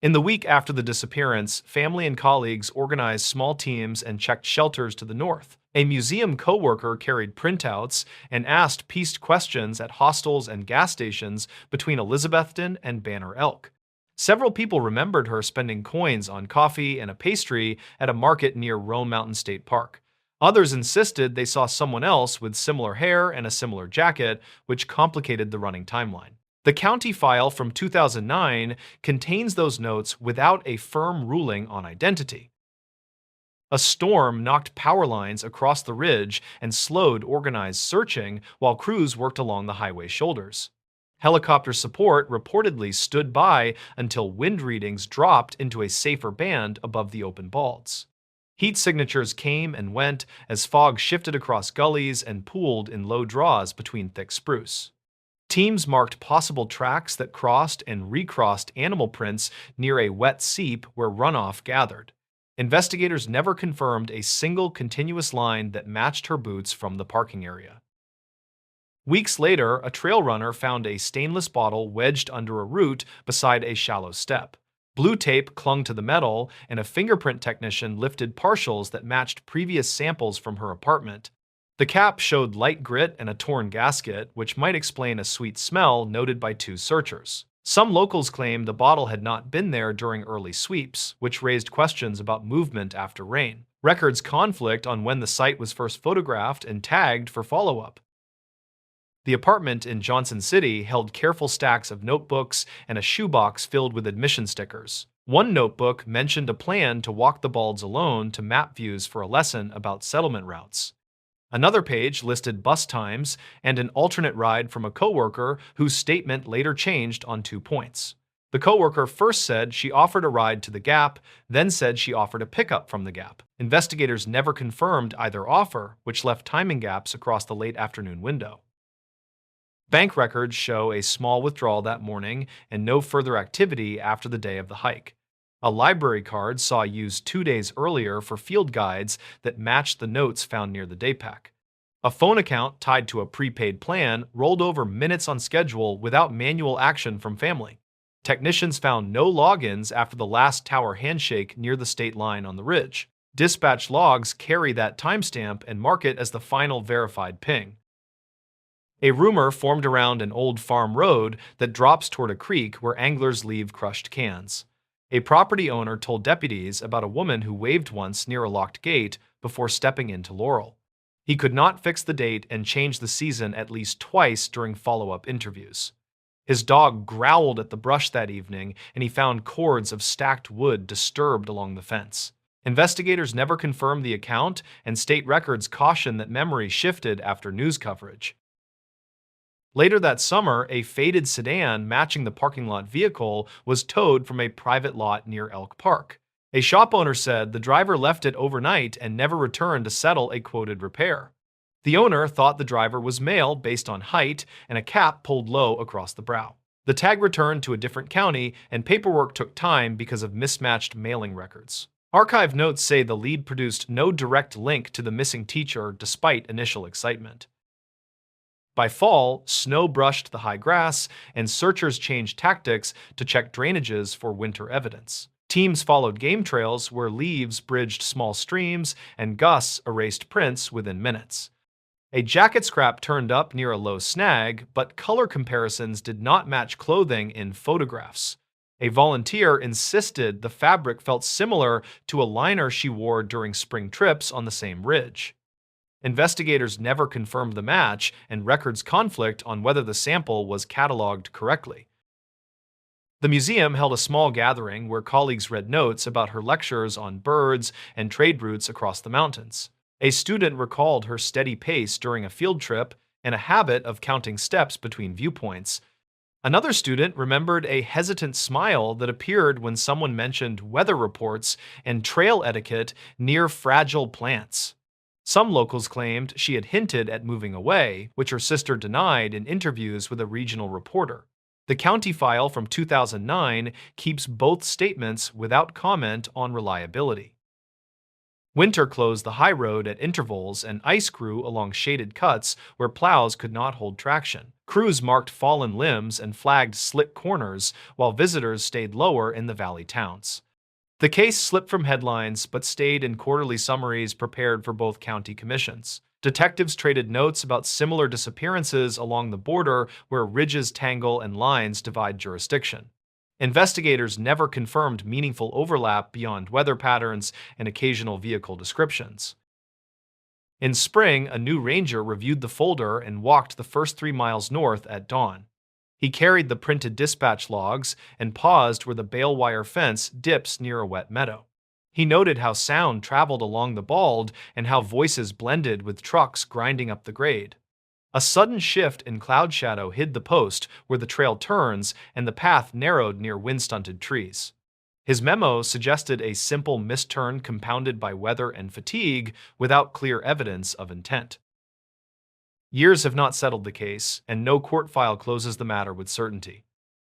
In the week after the disappearance, family and colleagues organized small teams and checked shelters to the north. A museum co-worker carried printouts and asked pieced questions at hostels and gas stations between Elizabethton and Banner Elk. Several people remembered her spending coins on coffee and a pastry at a market near Roan Mountain State Park. Others insisted they saw someone else with similar hair and a similar jacket, which complicated the running timeline. The county file from 2009 contains those notes without a firm ruling on identity. A storm knocked power lines across the ridge and slowed organized searching while crews worked along the highway shoulders. Helicopter support reportedly stood by until wind readings dropped into a safer band above the open balds. Heat signatures came and went as fog shifted across gullies and pooled in low draws between thick spruce. Teams marked possible tracks that crossed and recrossed animal prints near a wet seep where runoff gathered. Investigators never confirmed a single continuous line that matched her boots from the parking area. Weeks later, a trail runner found a stainless bottle wedged under a root beside a shallow step. Blue tape clung to the metal, and a fingerprint technician lifted partials that matched previous samples from her apartment. The cap showed light grit and a torn gasket, which might explain a sweet smell noted by two searchers. Some locals claim the bottle had not been there during early sweeps, which raised questions about movement after rain. Records conflict on when the site was first photographed and tagged for follow-up. The apartment in Johnson City held careful stacks of notebooks and a shoebox filled with admission stickers. One notebook mentioned a plan to walk the balds alone to map views for a lesson about settlement routes. Another page listed bus times and an alternate ride from a coworker whose statement later changed on 2 points. The coworker first said she offered a ride to the Gap, then said she offered a pickup from the Gap. Investigators never confirmed either offer, which left timing gaps across the late afternoon window. Bank records show a small withdrawal that morning and no further activity after the day of the hike. A library card saw used 2 days earlier for field guides that matched the notes found near the day pack. A phone account tied to a prepaid plan rolled over minutes on schedule without manual action from family. Technicians found no logins after the last tower handshake near the state line on the ridge. Dispatch logs carry that timestamp and mark it as the final verified ping. A rumor formed around an old farm road that drops toward a creek where anglers leave crushed cans. A property owner told deputies about a woman who waved once near a locked gate before stepping into Laurel. He could not fix the date and changed the season at least twice during follow-up interviews. His dog growled at the brush that evening, and he found cords of stacked wood disturbed along the fence. Investigators never confirmed the account, and state records caution that memory shifted after news coverage. Later that summer, a faded sedan matching the parking lot vehicle was towed from a private lot near Elk Park. A shop owner said the driver left it overnight and never returned to settle a quoted repair. The owner thought the driver was male based on height and a cap pulled low across the brow. The tag returned to a different county, and paperwork took time because of mismatched mailing records. Archive notes say the lead produced no direct link to the missing teacher despite initial excitement. By fall, snow brushed the high grass, and searchers changed tactics to check drainages for winter evidence. Teams followed game trails where leaves bridged small streams and gusts erased prints within minutes. A jacket scrap turned up near a low snag, but color comparisons did not match clothing in photographs. A volunteer insisted the fabric felt similar to a liner she wore during spring trips on the same ridge. Investigators never confirmed the match, and records conflict on whether the sample was cataloged correctly. The museum held a small gathering where colleagues read notes about her lectures on birds and trade routes across the mountains. A student recalled her steady pace during a field trip and a habit of counting steps between viewpoints. Another student remembered a hesitant smile that appeared when someone mentioned weather reports and trail etiquette near fragile plants. Some locals claimed she had hinted at moving away, which her sister denied in interviews with a regional reporter. The county file from 2009 keeps both statements without comment on reliability. Winter closed the high road at intervals and ice grew along shaded cuts where plows could not hold traction. Crews marked fallen limbs and flagged slick corners, while visitors stayed lower in the valley towns. The case slipped from headlines but stayed in quarterly summaries prepared for both county commissions. Detectives traded notes about similar disappearances along the border where ridges tangle and lines divide jurisdiction. Investigators never confirmed meaningful overlap beyond weather patterns and occasional vehicle descriptions. In spring, a new ranger reviewed the folder and walked the first 3 miles north at dawn. He carried the printed dispatch logs and paused where the bale wire fence dips near a wet meadow. He noted how sound traveled along the bald and how voices blended with trucks grinding up the grade. A sudden shift in cloud shadow hid the post where the trail turns and the path narrowed near wind-stunted trees. His memo suggested a simple misturn compounded by weather and fatigue without clear evidence of intent. Years have not settled the case, and no court file closes the matter with certainty.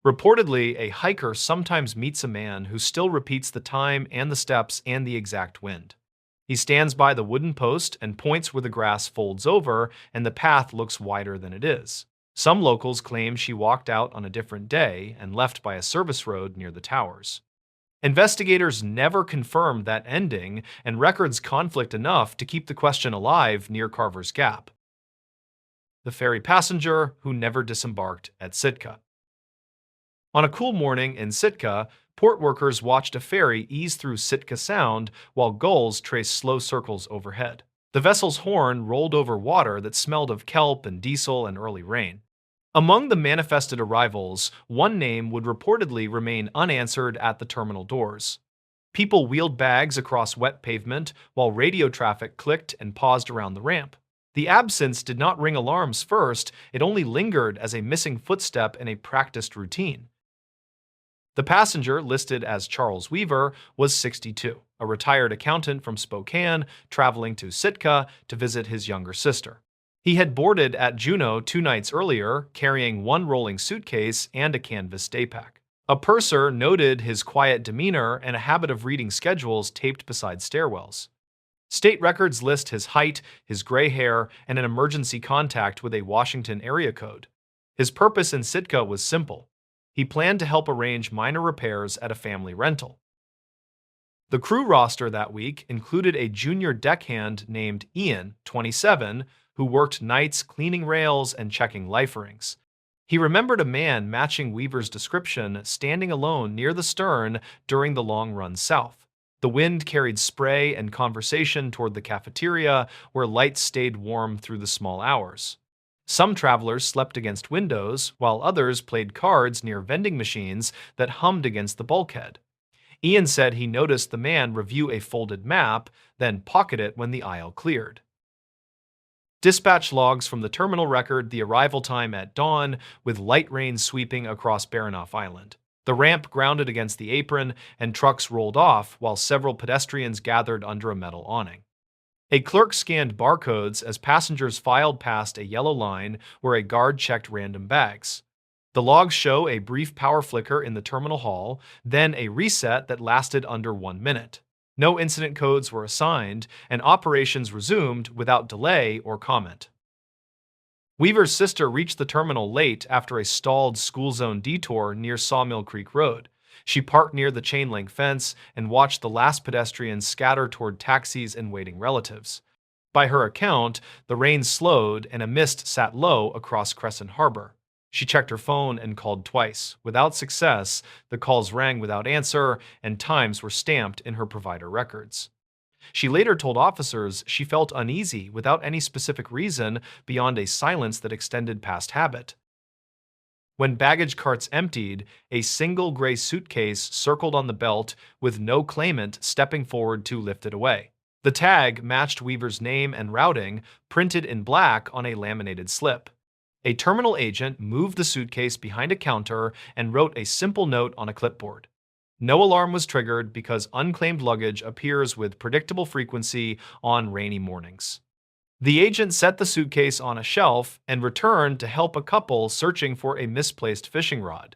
Reportedly, a hiker sometimes meets a man who still repeats the time and the steps and the exact wind. He stands by the wooden post and points where the grass folds over and the path looks wider than it is. Some locals claim she walked out on a different day and left by a service road near the towers. Investigators never confirmed that ending, and records conflict enough to keep the question alive near Carver's Gap. The ferry passenger who never disembarked at Sitka. On a cool morning in Sitka, port workers watched a ferry ease through Sitka Sound while gulls traced slow circles overhead. The vessel's horn rolled over water that smelled of kelp and diesel and early rain. Among the manifested arrivals, one name would reportedly remain unanswered at the terminal doors. People wheeled bags across wet pavement while radio traffic clicked and paused around the ramp. The absence did not ring alarms first, it only lingered as a missing footstep in a practiced routine. The passenger, listed as Charles Weaver, was 62, a retired accountant from Spokane traveling to Sitka to visit his younger sister. He had boarded at Juneau 2 nights earlier, carrying one rolling suitcase and a canvas daypack. A purser noted his quiet demeanor and a habit of reading schedules taped beside stairwells. State records list his height, his gray hair, and an emergency contact with a Washington area code. His purpose in Sitka was simple. He planned to help arrange minor repairs at a family rental. The crew roster that week included a junior deckhand named Ian, 27, who worked nights cleaning rails and checking life rings. He remembered a man matching Weaver's description standing alone near the stern during the long run south. The wind carried spray and conversation toward the cafeteria, where lights stayed warm through the small hours. Some travelers slept against windows, while others played cards near vending machines that hummed against the bulkhead. Ian said he noticed the man review a folded map, then pocket it when the aisle cleared. Dispatch logs from the terminal record the arrival time at dawn, with light rain sweeping across Baranof Island. The ramp grounded against the apron, and trucks rolled off while several pedestrians gathered under a metal awning. A clerk scanned barcodes as passengers filed past a yellow line where a guard checked random bags. The logs show a brief power flicker in the terminal hall, then a reset that lasted under 1 minute. No incident codes were assigned, and operations resumed without delay or comment. Weaver's sister reached the terminal late after a stalled school zone detour near Sawmill Creek Road. She parked near the chain-link fence and watched the last pedestrians scatter toward taxis and waiting relatives. By her account, the rain slowed and a mist sat low across Crescent Harbor. She checked her phone and called twice. Without success, the calls rang without answer, and times were stamped in her provider records. She later told officers she felt uneasy without any specific reason beyond a silence that extended past habit. When baggage carts emptied, a single gray suitcase circled on the belt with no claimant stepping forward to lift it away. The tag matched Weaver's name and routing, printed in black on a laminated slip. A terminal agent moved the suitcase behind a counter and wrote a simple note on a clipboard. No alarm was triggered because unclaimed luggage appears with predictable frequency on rainy mornings. The agent set the suitcase on a shelf and returned to help a couple searching for a misplaced fishing rod.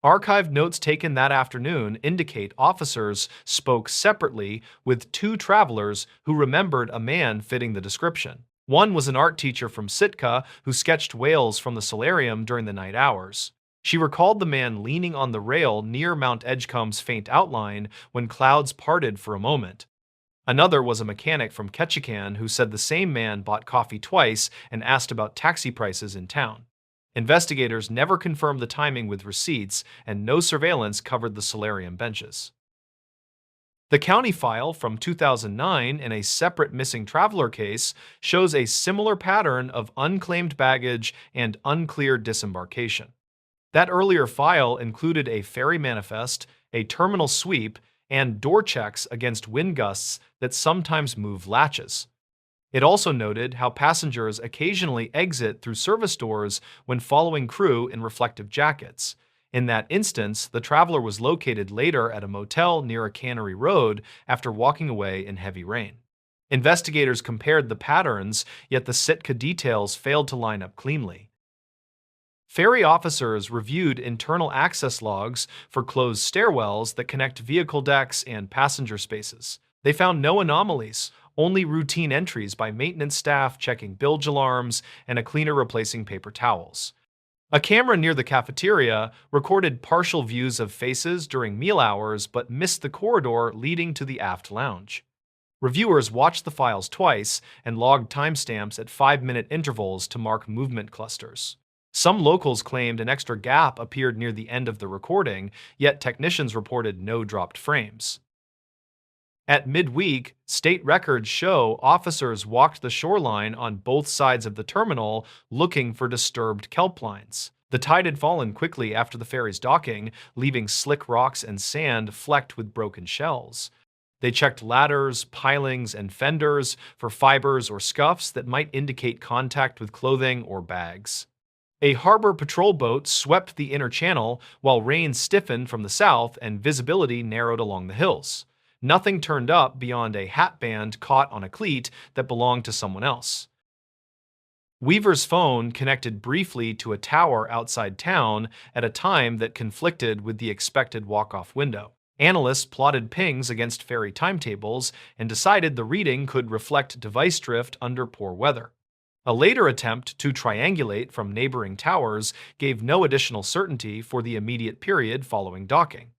Archived notes taken that afternoon indicate officers spoke separately with 2 travelers who remembered a man fitting the description. One was an art teacher from Sitka who sketched whales from the solarium during the night hours. She recalled the man leaning on the rail near Mount Edgecombe's faint outline when clouds parted for a moment. Another was a mechanic from Ketchikan who said the same man bought coffee twice and asked about taxi prices in town. Investigators never confirmed the timing with receipts, and no surveillance covered the solarium benches. The county file from 2009 in a separate missing traveler case shows a similar pattern of unclaimed baggage and unclear disembarkation. That earlier file included a ferry manifest, a terminal sweep, and door checks against wind gusts that sometimes move latches. It also noted how passengers occasionally exit through service doors when following crew in reflective jackets. In that instance, the traveler was located later at a motel near a cannery road after walking away in heavy rain. Investigators compared the patterns, yet the Sitka details failed to line up cleanly. Ferry officers reviewed internal access logs for closed stairwells that connect vehicle decks and passenger spaces. They found no anomalies, only routine entries by maintenance staff checking bilge alarms and a cleaner replacing paper towels. A camera near the cafeteria recorded partial views of faces during meal hours but missed the corridor leading to the aft lounge. Reviewers watched the files twice and logged timestamps at 5-minute intervals to mark movement clusters. Some locals claimed an extra gap appeared near the end of the recording, yet technicians reported no dropped frames. At midweek, state records show officers walked the shoreline on both sides of the terminal looking for disturbed kelp lines. The tide had fallen quickly after the ferry's docking, leaving slick rocks and sand flecked with broken shells. They checked ladders, pilings, and fenders for fibers or scuffs that might indicate contact with clothing or bags. A harbor patrol boat swept the inner channel while rain stiffened from the south and visibility narrowed along the hills. Nothing turned up beyond a hat band caught on a cleat that belonged to someone else. Weaver's phone connected briefly to a tower outside town at a time that conflicted with the expected walk-off window. Analysts plotted pings against ferry timetables and decided the reading could reflect device drift under poor weather. A later attempt to triangulate from neighboring towers gave no additional certainty for the immediate period following docking.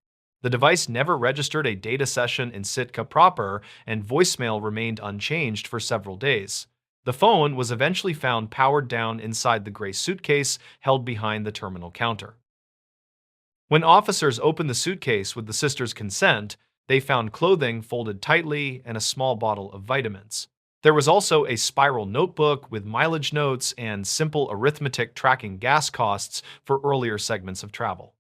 The device never registered a data session in Sitka proper, and voicemail remained unchanged for several days. The phone was eventually found powered down inside the gray suitcase held behind the terminal counter. When officers opened the suitcase with the sisters' consent, they found clothing folded tightly and a small bottle of vitamins. There was also a spiral notebook with mileage notes and simple arithmetic tracking gas costs for earlier segments of travel.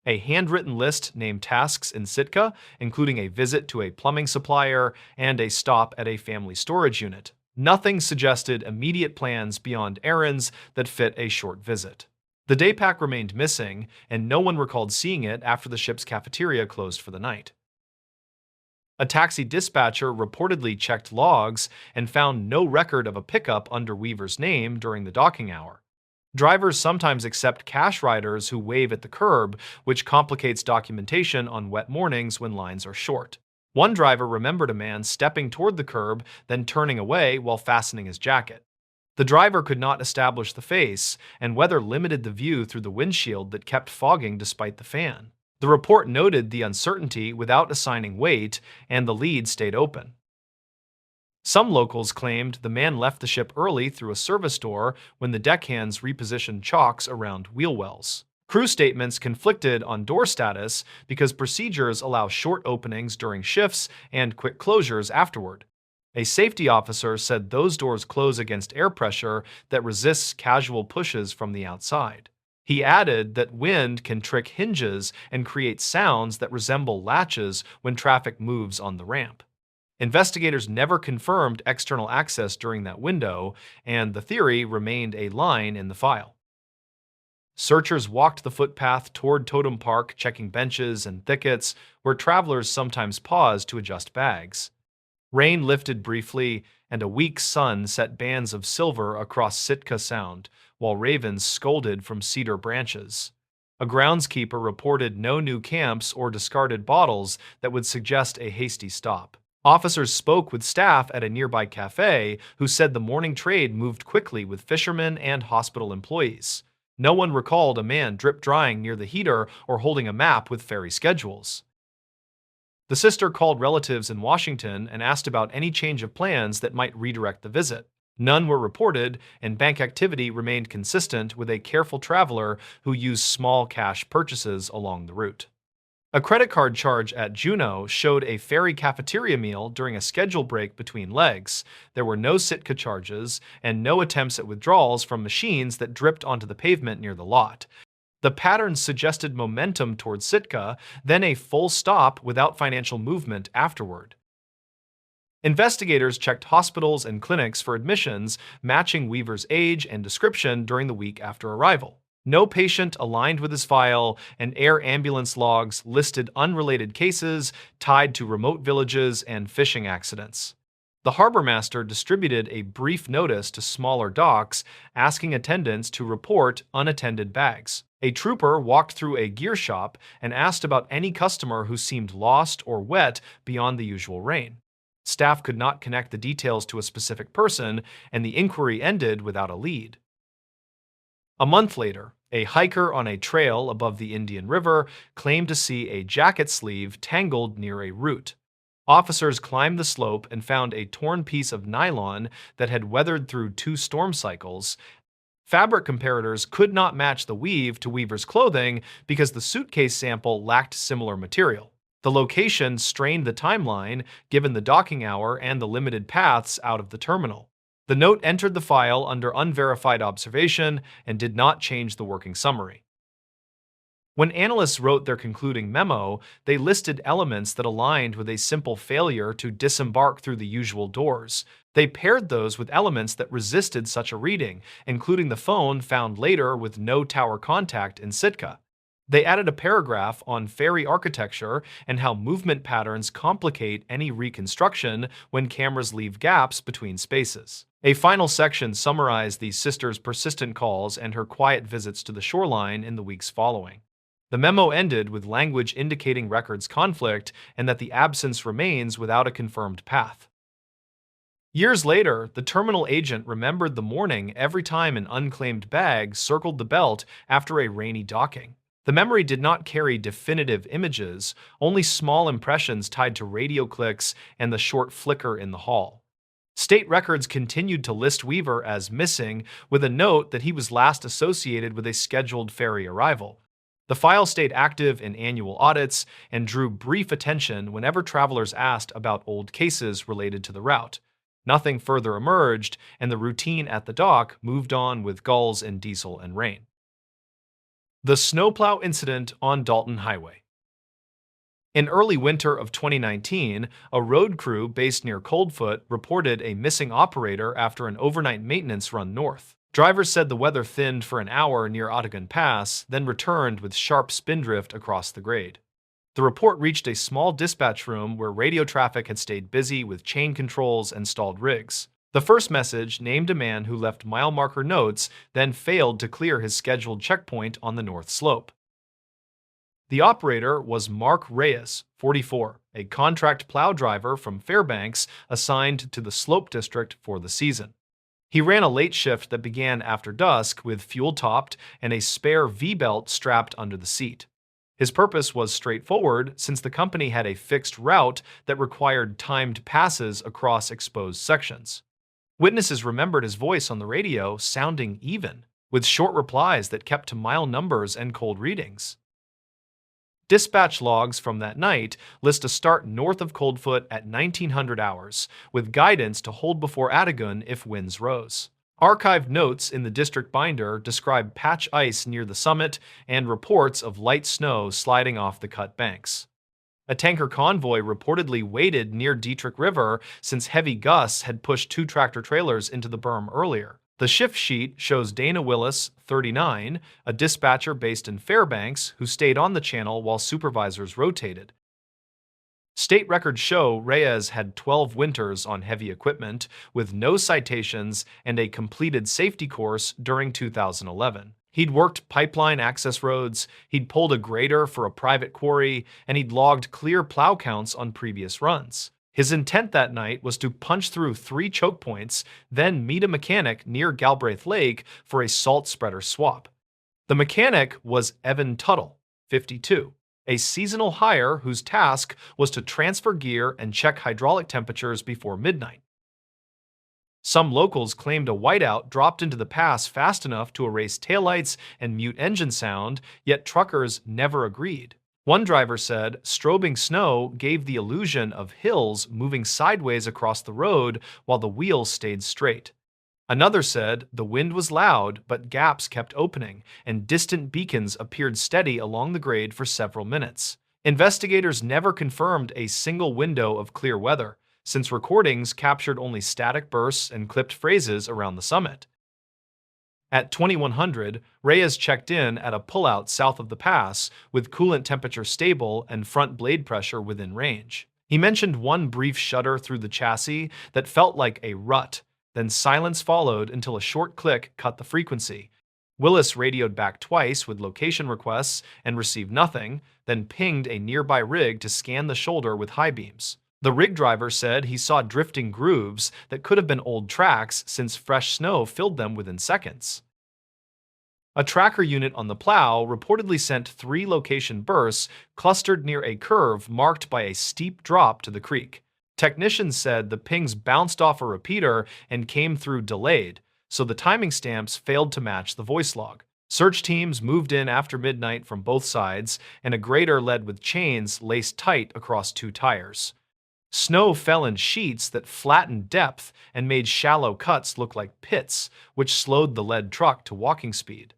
A handwritten list named tasks in Sitka, including a visit to a plumbing supplier and a stop at a family storage unit. Nothing suggested immediate plans beyond errands that fit a short visit. The day pack remained missing, and no one recalled seeing it after the ship's cafeteria closed for the night. A taxi dispatcher reportedly checked logs and found no record of a pickup under Weaver's name during the docking hour. Drivers sometimes accept cash riders who wave at the curb, which complicates documentation on wet mornings when lines are short. One driver remembered a man stepping toward the curb, then turning away while fastening his jacket. The driver could not establish the face, and weather limited the view through the windshield that kept fogging despite the fan. The report noted the uncertainty without assigning weight, and the lead stayed open. Some locals claimed the man left the ship early through a service door when the deckhands repositioned chocks around wheel wells. Crew statements conflicted on door status because procedures allow short openings during shifts and quick closures afterward. A safety officer said those doors close against air pressure that resists casual pushes from the outside. He added that wind can trick hinges and create sounds that resemble latches when traffic moves on the ramp. Investigators never confirmed external access during that window, and the theory remained a line in the file. Searchers walked the footpath toward Totem Park, checking benches and thickets where travelers sometimes paused to adjust bags. Rain lifted briefly, and a weak sun set bands of silver across Sitka Sound, while ravens scolded from cedar branches. A groundskeeper reported no new camps or discarded bottles that would suggest a hasty stop. Officers spoke with staff at a nearby cafe who said the morning trade moved quickly with fishermen and hospital employees. No one recalled a man drip-drying near the heater or holding a map with ferry schedules. The sister called relatives in Washington and asked about any change of plans that might redirect the visit. None were reported, and bank activity remained consistent with a careful traveler who used small cash purchases along the route. A credit card charge at Juneau showed a ferry cafeteria meal during a schedule break between legs. There were no Sitka charges and no attempts at withdrawals from machines that dripped onto the pavement near the lot. The pattern suggested momentum toward Sitka, then a full stop without financial movement afterward. Investigators checked hospitals and clinics for admissions matching Weaver's age and description during the week after arrival. No patient aligned with his file, and air ambulance logs listed unrelated cases tied to remote villages and fishing accidents. The harbormaster distributed a brief notice to smaller docks asking attendants to report unattended bags. A trooper walked through a gear shop and asked about any customer who seemed lost or wet beyond the usual rain. Staff could not connect the details to a specific person, and the inquiry ended without a lead. A month later, a hiker on a trail above the Indian River claimed to see a jacket sleeve tangled near a root. Officers climbed the slope and found a torn piece of nylon that had weathered through 2 storm cycles. Fabric comparators could not match the weave to Weaver's clothing because the suitcase sample lacked similar material. The location strained the timeline given the docking hour and the limited paths out of the terminal. The note entered the file under unverified observation and did not change the working summary. When analysts wrote their concluding memo, they listed elements that aligned with a simple failure to disembark through the usual doors. They paired those with elements that resisted such a reading, including the phone found later with no tower contact in Sitka. They added a paragraph on ferry architecture and how movement patterns complicate any reconstruction when cameras leave gaps between spaces. A final section summarized the sister's persistent calls and her quiet visits to the shoreline in the weeks following. The memo ended with language indicating records conflict and that the absence remains without a confirmed path. Years later, the terminal agent remembered the morning every time an unclaimed bag circled the belt after a rainy docking. The memory did not carry definitive images, only small impressions tied to radio clicks and the short flicker in the hall. State records continued to list Weaver as missing, with a note that he was last associated with a scheduled ferry arrival. The file stayed active in annual audits and drew brief attention whenever travelers asked about old cases related to the route. Nothing further emerged, and the routine at the dock moved on with gulls in diesel and rain. The snowplow incident on Dalton Highway. In early winter of 2019, a road crew based near Coldfoot reported a missing operator after an overnight maintenance run north. Drivers said the weather thinned for an hour near Otagon Pass, then returned with sharp spindrift across the grade. The report reached a small dispatch room where radio traffic had stayed busy with chain controls and stalled rigs. The first message named a man who left mile marker notes, then failed to clear his scheduled checkpoint on the north slope. The operator was Mark Reyes, 44, a contract plow driver from Fairbanks assigned to the Slope District for the season. He ran a late shift that began after dusk with fuel topped and a spare V-belt strapped under the seat. His purpose was straightforward since the company had a fixed route that required timed passes across exposed sections. Witnesses remembered his voice on the radio sounding even, with short replies that kept to mile numbers and cold readings. Dispatch logs from that night list a start north of Coldfoot at 1900 hours, with guidance to hold before Otagon if winds rose. Archived notes in the district binder describe patch ice near the summit and reports of light snow sliding off the cut banks. A tanker convoy reportedly waited near Dietrich River since heavy gusts had pushed 2 tractor-trailers into the berm earlier. The shift sheet shows Dana Willis, 39, a dispatcher based in Fairbanks, who stayed on the channel while supervisors rotated. State records show Reyes had 12 winters on heavy equipment, with no citations and a completed safety course during 2011. He'd worked pipeline access roads, he'd pulled a grader for a private quarry, and he'd logged clear plow counts on previous runs. His intent that night was to punch through 3 choke points, then meet a mechanic near Galbraith Lake for a salt spreader swap. The mechanic was Evan Tuttle, 52, a seasonal hire whose task was to transfer gear and check hydraulic temperatures before midnight. Some locals claimed a whiteout dropped into the pass fast enough to erase taillights and mute engine sound, yet truckers never agreed. One driver said strobing snow gave the illusion of hills moving sideways across the road while the wheels stayed straight. Another said the wind was loud, but gaps kept opening, and distant beacons appeared steady along the grade for several minutes. Investigators never confirmed a single window of clear weather, since recordings captured only static bursts and clipped phrases around the summit. At 2100, Reyes checked in at a pullout south of the pass, with coolant temperature stable and front blade pressure within range. He mentioned one brief shudder through the chassis that felt like a rut, then silence followed until a short click cut the frequency. Willis radioed back twice with location requests and received nothing, then pinged a nearby rig to scan the shoulder with high beams. The rig driver said he saw drifting grooves that could have been old tracks since fresh snow filled them within seconds. A tracker unit on the plow reportedly sent 3 location bursts clustered near a curve marked by a steep drop to the creek. Technicians said the pings bounced off a repeater and came through delayed, so the timing stamps failed to match the voice log. Search teams moved in after midnight from both sides, and a grader led with chains laced tight across 2 tires. Snow fell in sheets that flattened depth and made shallow cuts look like pits, which slowed the lead truck to walking speed.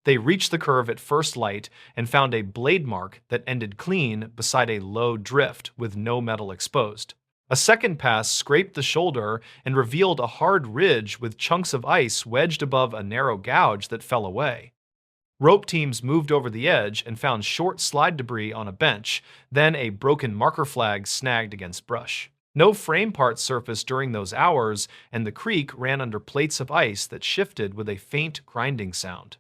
They reached the curve at first light and found a blade mark that ended clean beside a low drift with no metal exposed. A second pass scraped the shoulder and revealed a hard ridge with chunks of ice wedged above a narrow gouge that fell away. Rope teams moved over the edge and found short slide debris on a bench, then a broken marker flag snagged against brush. No frame parts surfaced during those hours, and the creek ran under plates of ice that shifted with a faint grinding sound.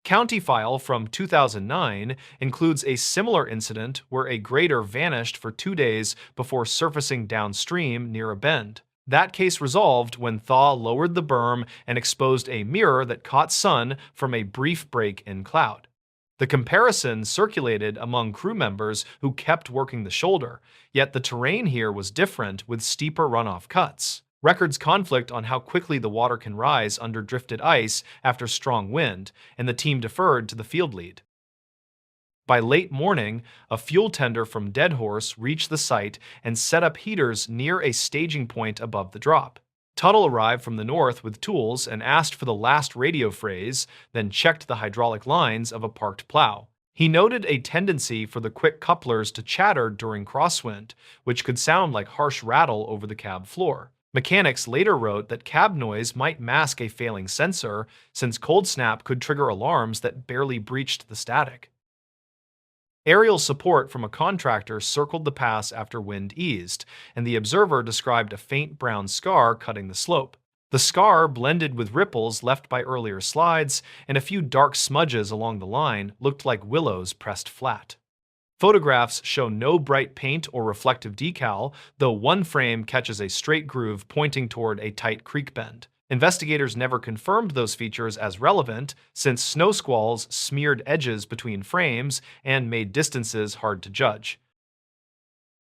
County file from 2009 includes a similar incident where a grader vanished for 2 days before surfacing downstream near a bend. That case resolved when thaw lowered the berm and exposed a mirror that caught sun from a brief break in cloud. The comparison circulated among crew members who kept working the shoulder, yet the terrain here was different with steeper runoff cuts. Records conflict on how quickly the water can rise under drifted ice after strong wind, and the team deferred to the field lead. By late morning, a fuel tender from Deadhorse reached the site and set up heaters near a staging point above the drop. Tuttle arrived from the north with tools and asked for the last radio phrase, then checked the hydraulic lines of a parked plow. He noted a tendency for the quick couplers to chatter during crosswind, which could sound like harsh rattle over the cab floor. Mechanics later wrote that cab noise might mask a failing sensor, since cold snap could trigger alarms that barely breached the static. Aerial support from a contractor circled the pass after wind eased, and the observer described a faint brown scar cutting the slope. The scar blended with ripples left by earlier slides, and a few dark smudges along the line looked like willows pressed flat. Photographs show no bright paint or reflective decal, though one frame catches a straight groove pointing toward a tight creek bend. Investigators never confirmed those features as relevant, since snow squalls smeared edges between frames and made distances hard to judge.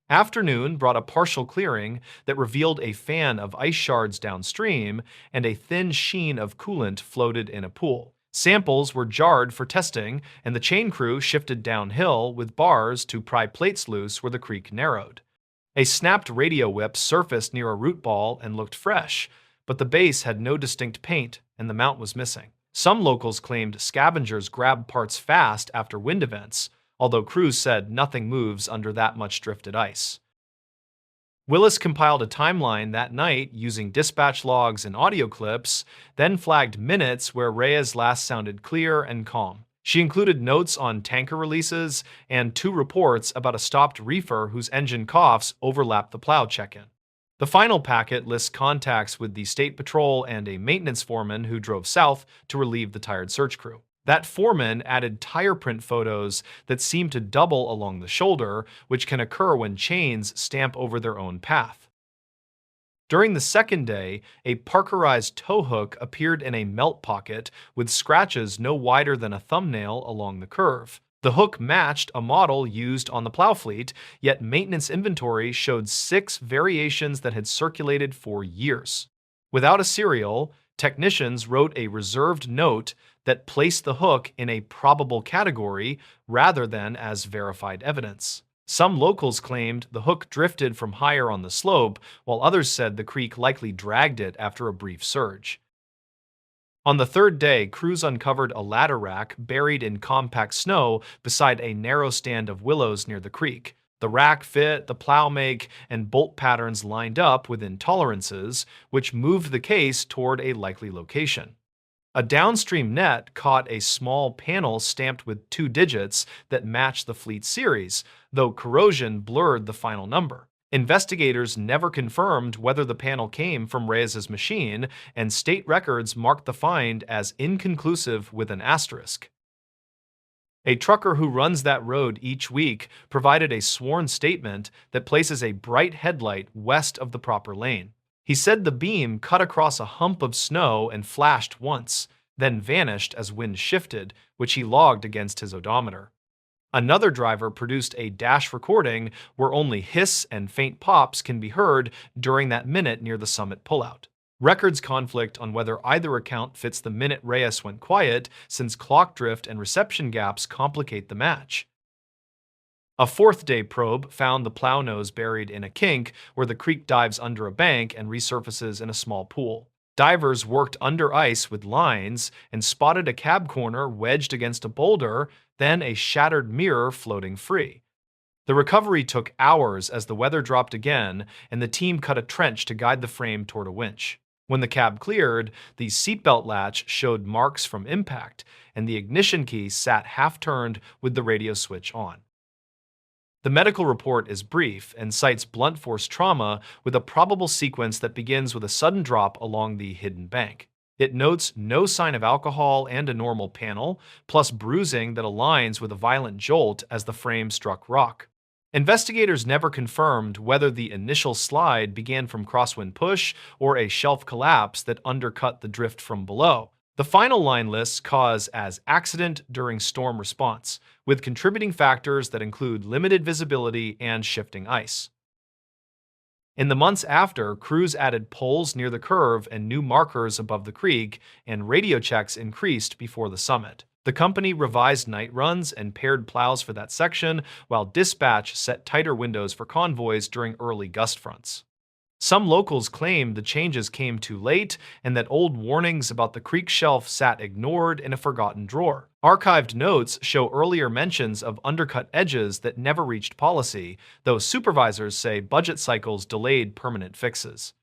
Afternoon brought a partial clearing that revealed a fan of ice shards downstream, and a thin sheen of coolant floated in a pool. Samples were jarred for testing, and the chain crew shifted downhill with bars to pry plates loose where the creek narrowed. A snapped radio whip surfaced near a root ball and looked fresh, but the base had no distinct paint and the mount was missing. Some locals claimed scavengers grabbed parts fast after wind events, although crews said nothing moves under that much drifted ice. Willis compiled a timeline that night using dispatch logs and audio clips, then flagged minutes where Reyes last sounded clear and calm. She included notes on tanker releases and 2 reports about a stopped reefer whose engine coughs overlapped the plow check-in. The final packet lists contacts with the state patrol and a maintenance foreman who drove south to relieve the tired search crew. That foreman added tire print photos that seem to double along the shoulder, which can occur when chains stamp over their own path. During the second day, a Parkerized tow hook appeared in a melt pocket with scratches no wider than a thumbnail along the curve. The hook matched a model used on the plow fleet, yet maintenance inventory showed 6 variations that had circulated for years. Without a serial, technicians wrote a reserved note that placed the hook in a probable category rather than as verified evidence. Some locals claimed the hook drifted from higher on the slope, while others said the creek likely dragged it after a brief surge. On the third day, crews uncovered a ladder rack buried in compact snow beside a narrow stand of willows near the creek. The rack fit, the plow make, and bolt patterns lined up within tolerances, which moved the case toward a likely location. A downstream net caught a small panel stamped with 2 digits that matched the fleet series, though corrosion blurred the final number. Investigators never confirmed whether the panel came from Reyes's machine, and state records marked the find as inconclusive with an asterisk. A trucker who runs that road each week provided a sworn statement that places a bright headlight west of the proper lane. He said the beam cut across a hump of snow and flashed once, then vanished as wind shifted, which he logged against his odometer. Another driver produced a dash recording where only hiss and faint pops can be heard during that minute near the summit pullout. Records conflict on whether either account fits the minute Reyes went quiet, since clock drift and reception gaps complicate the match. A 4th-day probe found the plow nose buried in a kink where the creek dives under a bank and resurfaces in a small pool. Divers worked under ice with lines and spotted a cab corner wedged against a boulder, then a shattered mirror floating free. The recovery took hours as the weather dropped again, and the team cut a trench to guide the frame toward a winch. When the cab cleared, the seatbelt latch showed marks from impact, and the ignition key sat half-turned with the radio switch on. The medical report is brief and cites blunt force trauma with a probable sequence that begins with a sudden drop along the hidden bank. It notes no sign of alcohol and a normal panel, plus bruising that aligns with a violent jolt as the frame struck rock. Investigators never confirmed whether the initial slide began from crosswind push or a shelf collapse that undercut the drift from below. The final line lists cause as accident during storm response, with contributing factors that include limited visibility and shifting ice. In the months after, crews added poles near the curve and new markers above the creek, and radio checks increased before the summit. The company revised night runs and paired plows for that section, while dispatch set tighter windows for convoys during early gust fronts. Some locals claim the changes came too late and that old warnings about the creek shelf sat ignored in a forgotten drawer. Archived notes show earlier mentions of undercut edges that never reached policy, though supervisors say budget cycles delayed permanent fixes.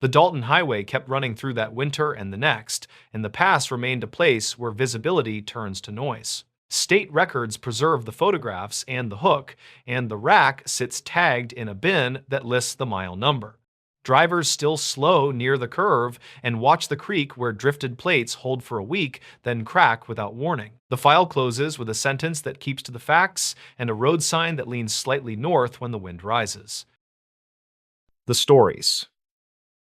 The Dalton Highway kept running through that winter and the next, and the pass remained a place where visibility turns to noise. State records preserve the photographs and the hook, and the rack sits tagged in a bin that lists the mile number. Drivers still slow near the curve and watch the creek where drifted plates hold for a week, then crack without warning. The file closes with a sentence that keeps to the facts and a road sign that leans slightly north when the wind rises. The stories.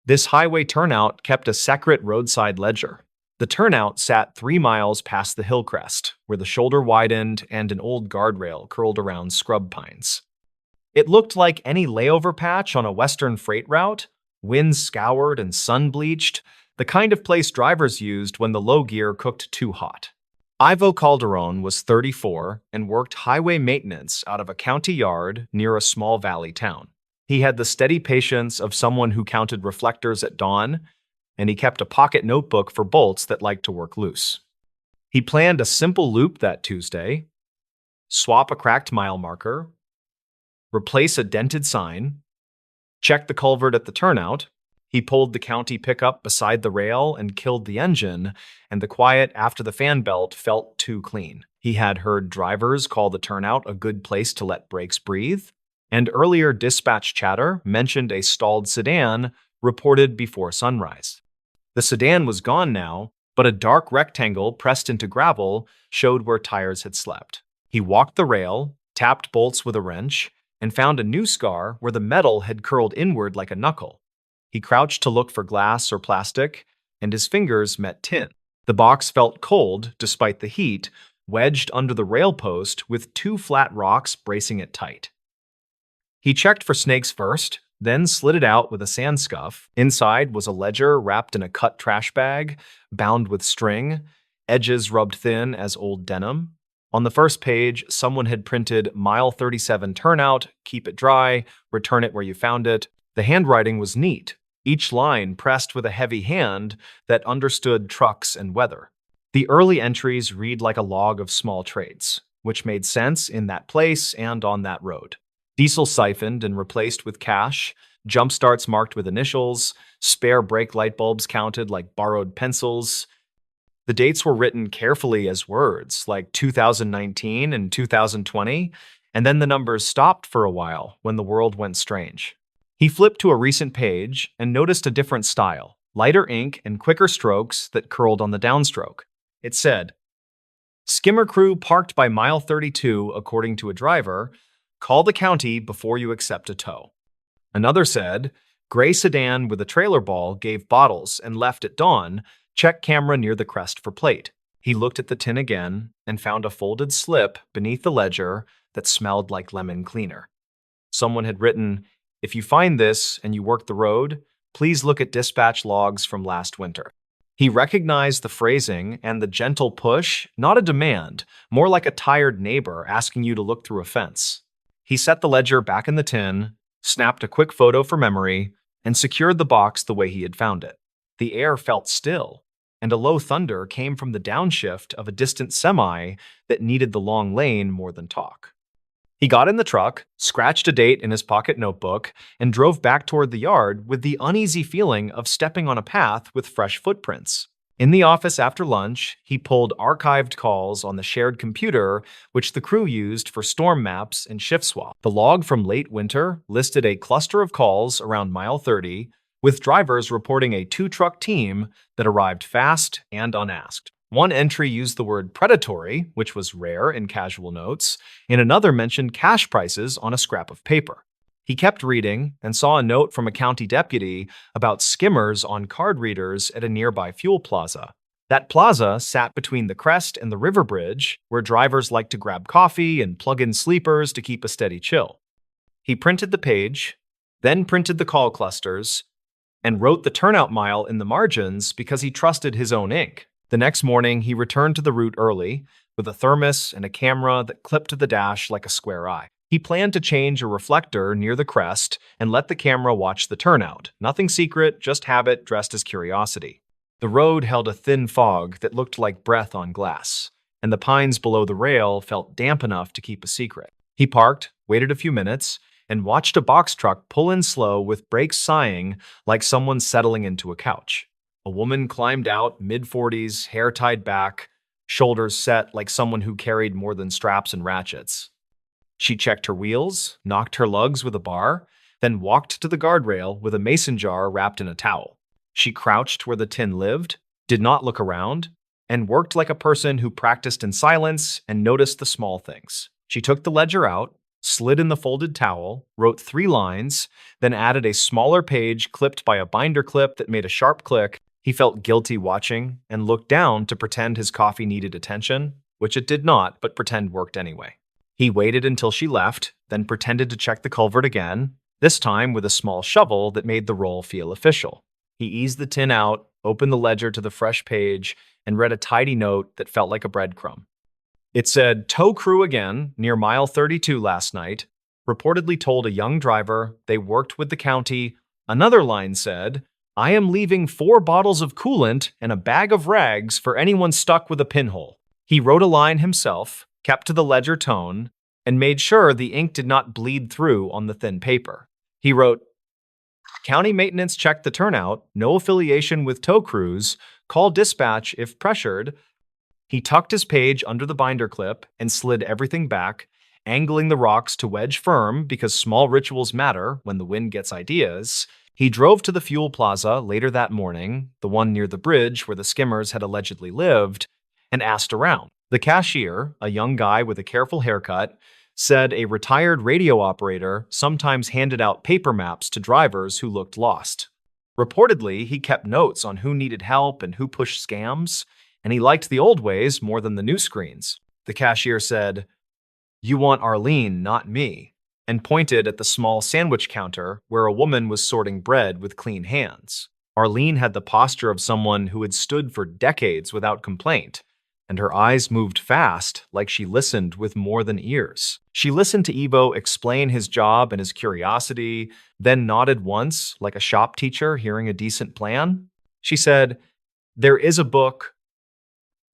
This highway turnout kept a secret roadside ledger. The turnout sat 3 miles past the hill crest, where the shoulder widened and an old guardrail curled around scrub pines. It looked like any layover patch on a western freight route, wind-scoured and sun-bleached, the kind of place drivers used when the low gear cooked too hot. Ivo Calderon was 34 and worked highway maintenance out of a county yard near a small valley town. He had the steady patience of someone who counted reflectors at dawn, and he kept a pocket notebook for bolts that liked to work loose. He planned a simple loop that Tuesday: swap a cracked mile marker, replace a dented sign, check the culvert at the turnout. He pulled the county pickup beside the rail and killed the engine, and the quiet after the fan belt felt too clean. He had heard drivers call the turnout a good place to let brakes breathe, and earlier dispatch chatter mentioned a stalled sedan reported before sunrise. The sedan was gone now, but a dark rectangle pressed into gravel showed where tires had slept. He walked the rail, tapped bolts with a wrench, and found a new scar where the metal had curled inward like a knuckle. He crouched to look for glass or plastic, and his fingers met tin. The box felt cold despite the heat, wedged under the rail post with 2 flat rocks bracing it tight. He checked for snakes first, then slid it out with a sand scuff. Inside was a ledger wrapped in a cut trash bag, bound with string, edges rubbed thin as old denim. On the first page, someone had printed "Mile 37 turnout, keep it dry, return it where you found it." The handwriting was neat, each line pressed with a heavy hand that understood trucks and weather. The early entries read like a log of small trades, which made sense in that place and on that road. Diesel siphoned and replaced with cash, jump starts marked with initials, spare brake light bulbs counted like borrowed pencils. The dates were written carefully as words, like 2019 and 2020, and then the numbers stopped for a while when the world went strange. He flipped to a recent page and noticed a different style, lighter ink and quicker strokes that curled on the downstroke. It said, "Skimmer crew parked by mile 32 according to a driver. Call the county before you accept a tow." Another said, "Gray sedan with a trailer ball gave bottles and left at dawn. Check camera near the crest for plate." He looked at the tin again and found a folded slip beneath the ledger that smelled like lemon cleaner. Someone had written, "If you find this and you work the road, please look at dispatch logs from last winter." He recognized the phrasing and the gentle push, not a demand, more like a tired neighbor asking you to look through a fence. He set the ledger back in the tin, snapped a quick photo for memory, and secured the box the way he had found it. The air felt still, and a low thunder came from the downshift of a distant semi that needed the long lane more than talk. He got in the truck, scratched a date in his pocket notebook, and drove back toward the yard with the uneasy feeling of stepping on a path with fresh footprints. In the office after lunch, he pulled archived calls on the shared computer, which the crew used for storm maps and shift swap. The log from late winter listed a cluster of calls around mile 30, with drivers reporting a two-truck team that arrived fast and unasked. One entry used the word predatory, which was rare in casual notes, and another mentioned cash prices on a scrap of paper. He kept reading and saw a note from a county deputy about skimmers on card readers at a nearby fuel plaza. That plaza sat between the crest and the river bridge, where drivers liked to grab coffee and plug in sleepers to keep a steady chill. He printed the page, then printed the call clusters, and wrote the turnout mile in the margins because he trusted his own ink. The next morning, he returned to the route early, with a thermos and a camera that clipped to the dash like a square eye. He planned to change a reflector near the crest and let the camera watch the turnout. Nothing secret, just habit dressed as curiosity. The road held a thin fog that looked like breath on glass, and the pines below the rail felt damp enough to keep a secret. He parked, waited a few minutes, and watched a box truck pull in slow with brakes sighing like someone settling into a couch. A woman climbed out, mid-40s, hair tied back, shoulders set like someone who carried more than straps and ratchets. She checked her wheels, knocked her lugs with a bar, then walked to the guardrail with a mason jar wrapped in a towel. She crouched where the tin lived, did not look around, and worked like a person who practiced in silence and noticed the small things. She took the ledger out, slid in the folded towel, wrote 3 lines, then added a smaller page clipped by a binder clip that made a sharp click. He felt guilty watching and looked down to pretend his coffee needed attention, which it did not, but pretend worked anyway. He waited until she left, then pretended to check the culvert again, this time with a small shovel that made the roll feel official. He eased the tin out, opened the ledger to the fresh page, and read a tidy note that felt like a breadcrumb. It said, "Tow crew again, near mile 32 last night. Reportedly told a young driver they worked with the county." Another line said, "I am leaving 4 bottles of coolant and a bag of rags for anyone stuck with a pinhole." He wrote a line himself, kept to the ledger tone, and made sure the ink did not bleed through on the thin paper. He wrote, "County maintenance checked the turnout, no affiliation with tow crews, call dispatch if pressured." He tucked his page under the binder clip and slid everything back, angling the rocks to wedge firm because small rituals matter when the wind gets ideas. He drove to the fuel plaza later that morning, the one near the bridge where the skimmers had allegedly lived, and asked around. The cashier, a young guy with a careful haircut, said a retired radio operator sometimes handed out paper maps to drivers who looked lost. Reportedly, he kept notes on who needed help and who pushed scams, and he liked the old ways more than the new screens. The cashier said, "You want Arlene, not me," and pointed at the small sandwich counter where a woman was sorting bread with clean hands. Arlene had the posture of someone who had stood for decades without complaint, and her eyes moved fast like she listened with more than ears. She listened to Ivo explain his job and his curiosity, then nodded once like a shop teacher hearing a decent plan. She said, "There is a book,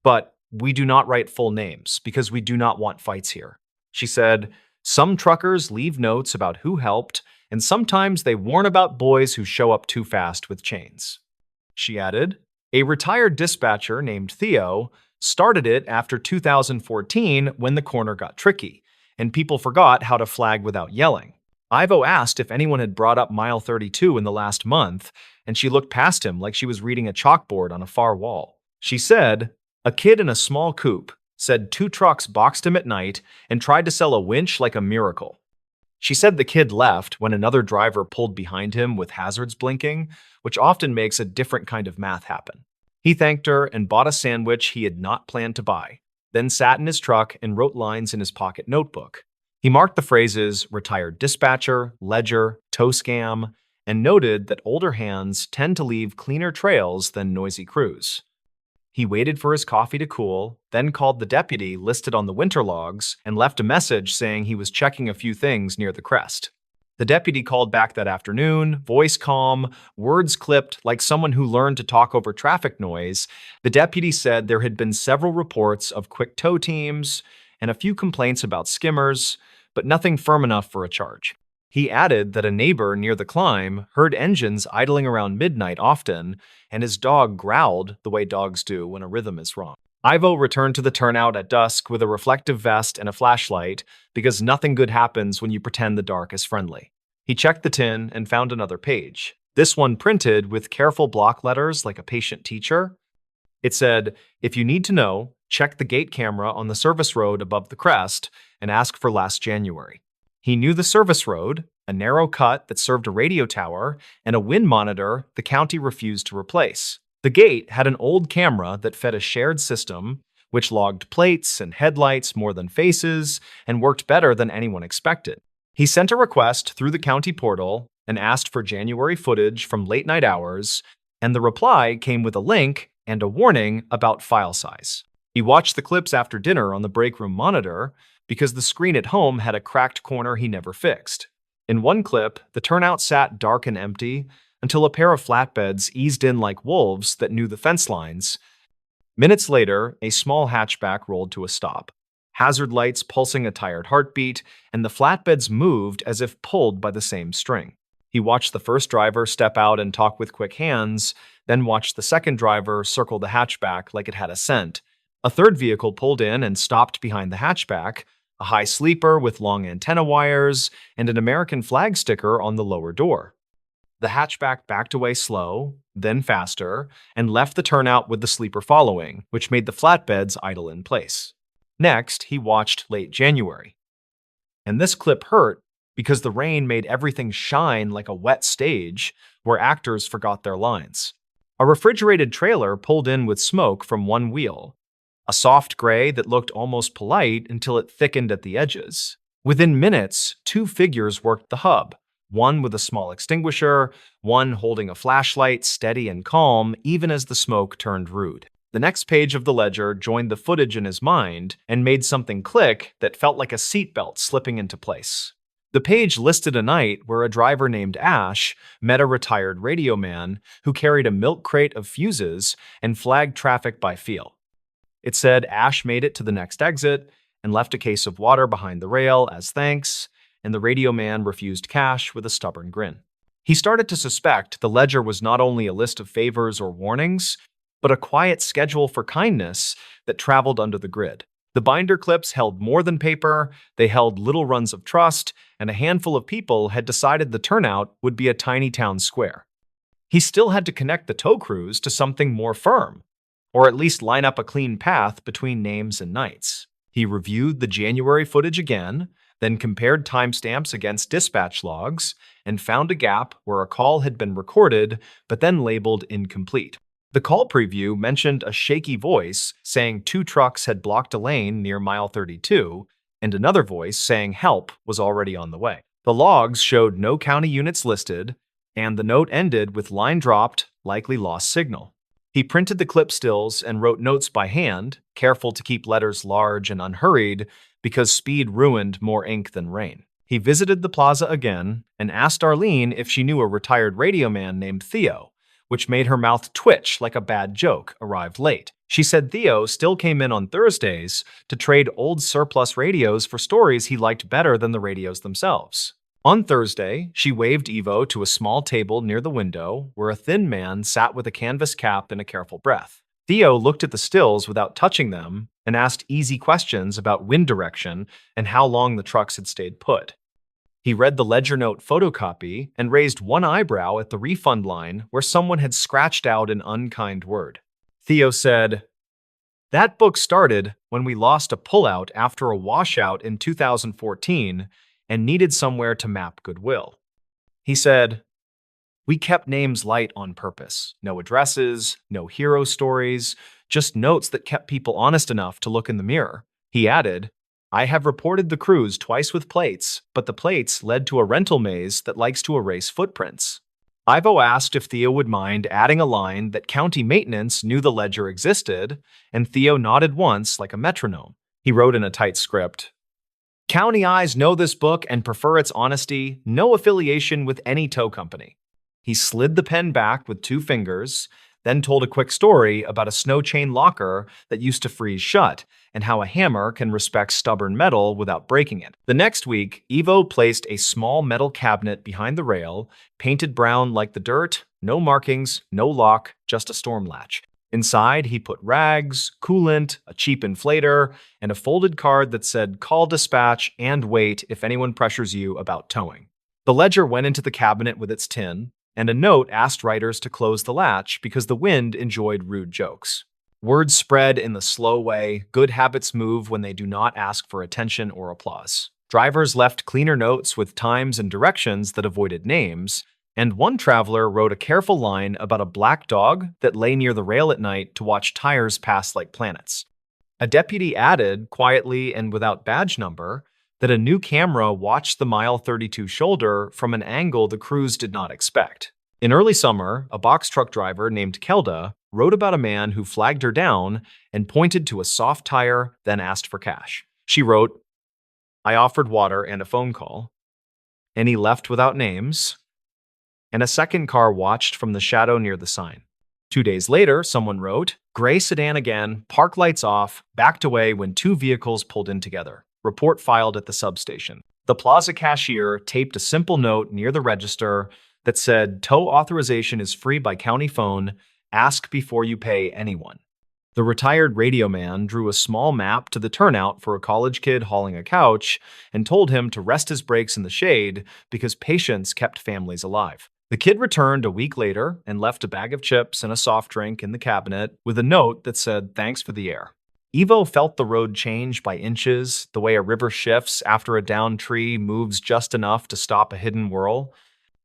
but we do not write full names because we do not want fights here." She said, "Some truckers leave notes about who helped, and sometimes they warn about boys who show up too fast with chains." She added, "A retired dispatcher named Theo started it after 2014 when the corner got tricky, and people forgot how to flag without yelling. Ivo asked if anyone had brought up mile 32 in the last month, and she looked past him like she was reading a chalkboard on a far wall. She said, a kid in a small coupe said 2 trucks boxed him at night and tried to sell a winch like a miracle. She said the kid left when another driver pulled behind him with hazards blinking, which often makes a different kind of math happen. He thanked her and bought a sandwich he had not planned to buy, then sat in his truck and wrote lines in his pocket notebook. He marked the phrases retired dispatcher, ledger, tow scam, and noted that older hands tend to leave cleaner trails than noisy crews. He waited for his coffee to cool, then called the deputy listed on the winter logs and left a message saying he was checking a few things near the crest. The deputy called back that afternoon, voice calm, words clipped like someone who learned to talk over traffic noise. The deputy said there had been several reports of quick tow teams and a few complaints about skimmers, but nothing firm enough for a charge. He added that a neighbor near the climb heard engines idling around midnight often, and his dog growled the way dogs do when a rhythm is wrong. Ivo returned to the turnout at dusk with a reflective vest and a flashlight because nothing good happens when you pretend the dark is friendly. He checked the tin and found another page, this one printed with careful block letters like a patient teacher. It said, "If you need to know, check the gate camera on the service road above the crest and ask for last January." He knew the service road, a narrow cut that served a radio tower, and a wind monitor the county refused to replace. The gate had an old camera that fed a shared system, which logged plates and headlights more than faces and worked better than anyone expected. He sent a request through the county portal and asked for January footage from late-night hours, and the reply came with a link and a warning about file size. He watched the clips after dinner on the break room monitor because the screen at home had a cracked corner he never fixed. In one clip, the turnout sat dark and empty until a pair of flatbeds eased in like wolves that knew the fence lines. Minutes later, a small hatchback rolled to a stop, hazard lights pulsing a tired heartbeat, and the flatbeds moved as if pulled by the same string. He watched the first driver step out and talk with quick hands, then watched the second driver circle the hatchback like it had a scent. A third vehicle pulled in and stopped behind the hatchback, a high sleeper with long antenna wires and an American flag sticker on the lower door. The hatchback backed away slow, then faster, and left the turnout with the sleeper following, which made the flatbeds idle in place. Next, he watched late January. And this clip hurt because the rain made everything shine like a wet stage where actors forgot their lines. A refrigerated trailer pulled in with smoke from one wheel, a soft gray that looked almost polite until it thickened at the edges. Within minutes, two figures worked the hub, one with a small extinguisher, one holding a flashlight, steady and calm, even as the smoke turned rude. The next page of the ledger joined the footage in his mind and made something click that felt like a seatbelt slipping into place. The page listed a night where a driver named Ash met a retired radio man who carried a milk crate of fuses and flagged traffic by feel. It said Ash made it to the next exit and left a case of water behind the rail as thanks, and the radio man refused cash with a stubborn grin. He started to suspect the ledger was not only a list of favors or warnings, but a quiet schedule for kindness that traveled under the grid. The binder clips held more than paper, they held little runs of trust, and a handful of people had decided the turnout would be a tiny town square. He still had to connect the tow crews to something more firm, or at least line up a clean path between names and nights. He reviewed the January footage again, then compared timestamps against dispatch logs, and found a gap where a call had been recorded but then labeled incomplete. The call preview mentioned a shaky voice saying 2 trucks had blocked a lane near mile 32, and another voice saying help was already on the way. The logs showed no county units listed, and the note ended with line dropped, likely lost signal. He printed the clip stills and wrote notes by hand, careful to keep letters large and unhurried because speed ruined more ink than rain. He visited the plaza again and asked Arlene if she knew a retired radio man named Theo, which made her mouth twitch like a bad joke arrived late. She said Theo still came in on Thursdays to trade old surplus radios for stories he liked better than the radios themselves. On Thursday, she waved Ivo to a small table near the window where a thin man sat with a canvas cap and a careful breath. Theo looked at the stills without touching them and asked easy questions about wind direction and how long the trucks had stayed put. He read the ledger note photocopy and raised one eyebrow at the refund line where someone had scratched out an unkind word. Theo said, "That book started when we lost a pullout after a washout in 2014 and needed somewhere to map goodwill." He said, "We kept names light on purpose. No addresses, no hero stories, just notes that kept people honest enough to look in the mirror." He added, "I have reported the crews twice with plates, but the plates led to a rental maze that likes to erase footprints." Ivo asked if Theo would mind adding a line that county maintenance knew the ledger existed, and Theo nodded once like a metronome. He wrote in a tight script, County eyes know this book and prefer its honesty, no affiliation with any tow company. He slid the pen back with 2 fingers, then told a quick story about a snow chain locker that used to freeze shut and how a hammer can respect stubborn metal without breaking it. The next week, Evo placed a small metal cabinet behind the rail, painted brown like the dirt, no markings, no lock, just a storm latch. Inside, he put rags, coolant, a cheap inflator, and a folded card that said, "Call dispatch and wait if anyone pressures you about towing." The ledger went into the cabinet with its tin, and a note asked writers to close the latch because the wind enjoyed rude jokes. Words spread in the slow way good habits move when they do not ask for attention or applause. Drivers left cleaner notes with times and directions that avoided names, and one traveler wrote a careful line about a black dog that lay near the rail at night to watch tires pass like planets. A deputy added, quietly and without badge number, that a new camera watched the mile 32 shoulder from an angle the crews did not expect. In early summer, a box truck driver named Kelda wrote about a man who flagged her down and pointed to a soft tire, then asked for cash. She wrote, "I offered water and a phone call, and he left without names," and a second car watched from the shadow near the sign. 2 days later, someone wrote, "Gray sedan again, park lights off, backed away when 2 vehicles pulled in together. Report filed at the substation." The plaza cashier taped a simple note near the register that said, "Tow authorization is free by county phone. Ask before you pay anyone." The retired radio man drew a small map to the turnout for a college kid hauling a couch and told him to rest his brakes in the shade because patience kept families alive. The kid returned a week later and left a bag of chips and a soft drink in the cabinet with a note that said, "Thanks for the air." Evo felt the road change by inches, the way a river shifts after a downed tree moves just enough to stop a hidden whirl.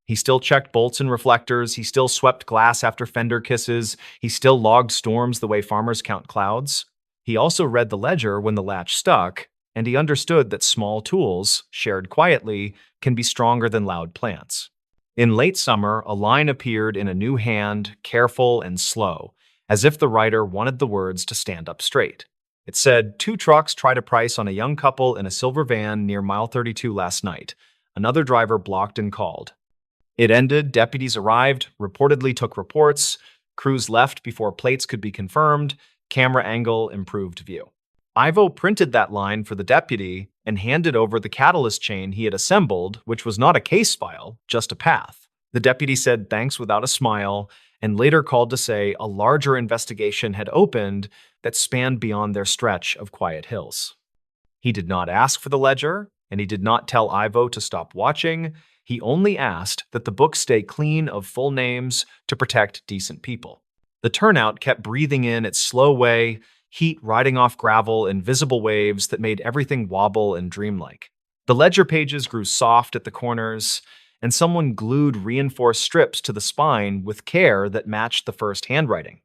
He still checked bolts and reflectors, he still swept glass after fender kisses, he still logged storms the way farmers count clouds. He also read the ledger when the latch stuck, and he understood that small tools, shared quietly, can be stronger than loud plants. In late summer, a line appeared in a new hand, careful and slow, as if the writer wanted the words to stand up straight. It said, "2 trucks tried a price on a young couple in a silver van near mile 32 last night. Another driver blocked and called." It ended, deputies arrived, reportedly took reports, crews left before plates could be confirmed, camera angle improved view. Ivo printed that line for the deputy and handed over the catalyst chain he had assembled, which was not a case file, just a path. The deputy said thanks without a smile, and later called to say a larger investigation had opened that spanned beyond their stretch of quiet hills. He did not ask for the ledger, and he did not tell Ivo to stop watching. He only asked that the book stay clean of full names to protect decent people. The turnout kept breathing in its slow way, heat riding off gravel in visible waves that made everything wobble and dreamlike. The ledger pages grew soft at the corners, and someone glued reinforced strips to the spine with care that matched the first handwriting.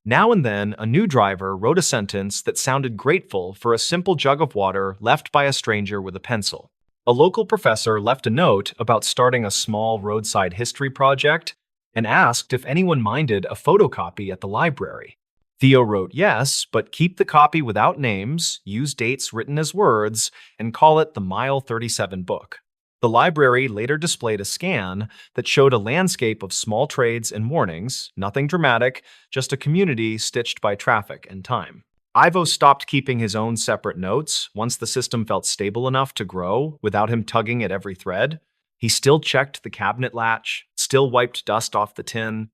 Now and then, a new driver wrote a sentence that sounded grateful for a simple jug of water left by a stranger with a pencil. A local professor left a note about starting a small roadside history project and asked if anyone minded a photocopy at the library. Theo wrote yes, but keep the copy without names, use dates written as words, and call it the Mile 37 book. The library later displayed a scan that showed a landscape of small trades and warnings, nothing dramatic, just a community stitched by traffic and time. Ivo stopped keeping his own separate notes once the system felt stable enough to grow without him tugging at every thread. He still checked the cabinet latch, still wiped dust off the tin,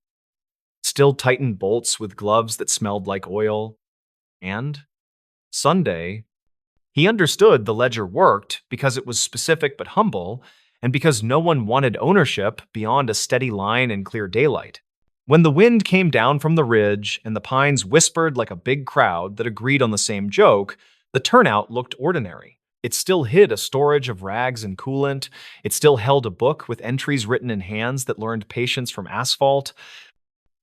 still tightened bolts with gloves that smelled like oil. And Sunday, he understood the ledger worked because it was specific but humble, and because no one wanted ownership beyond a steady line and clear daylight. When the wind came down from the ridge and the pines whispered like a big crowd that agreed on the same joke, the turnout looked ordinary. It still hid a storage of rags and coolant. It still held a book with entries written in hands that learned patience from asphalt.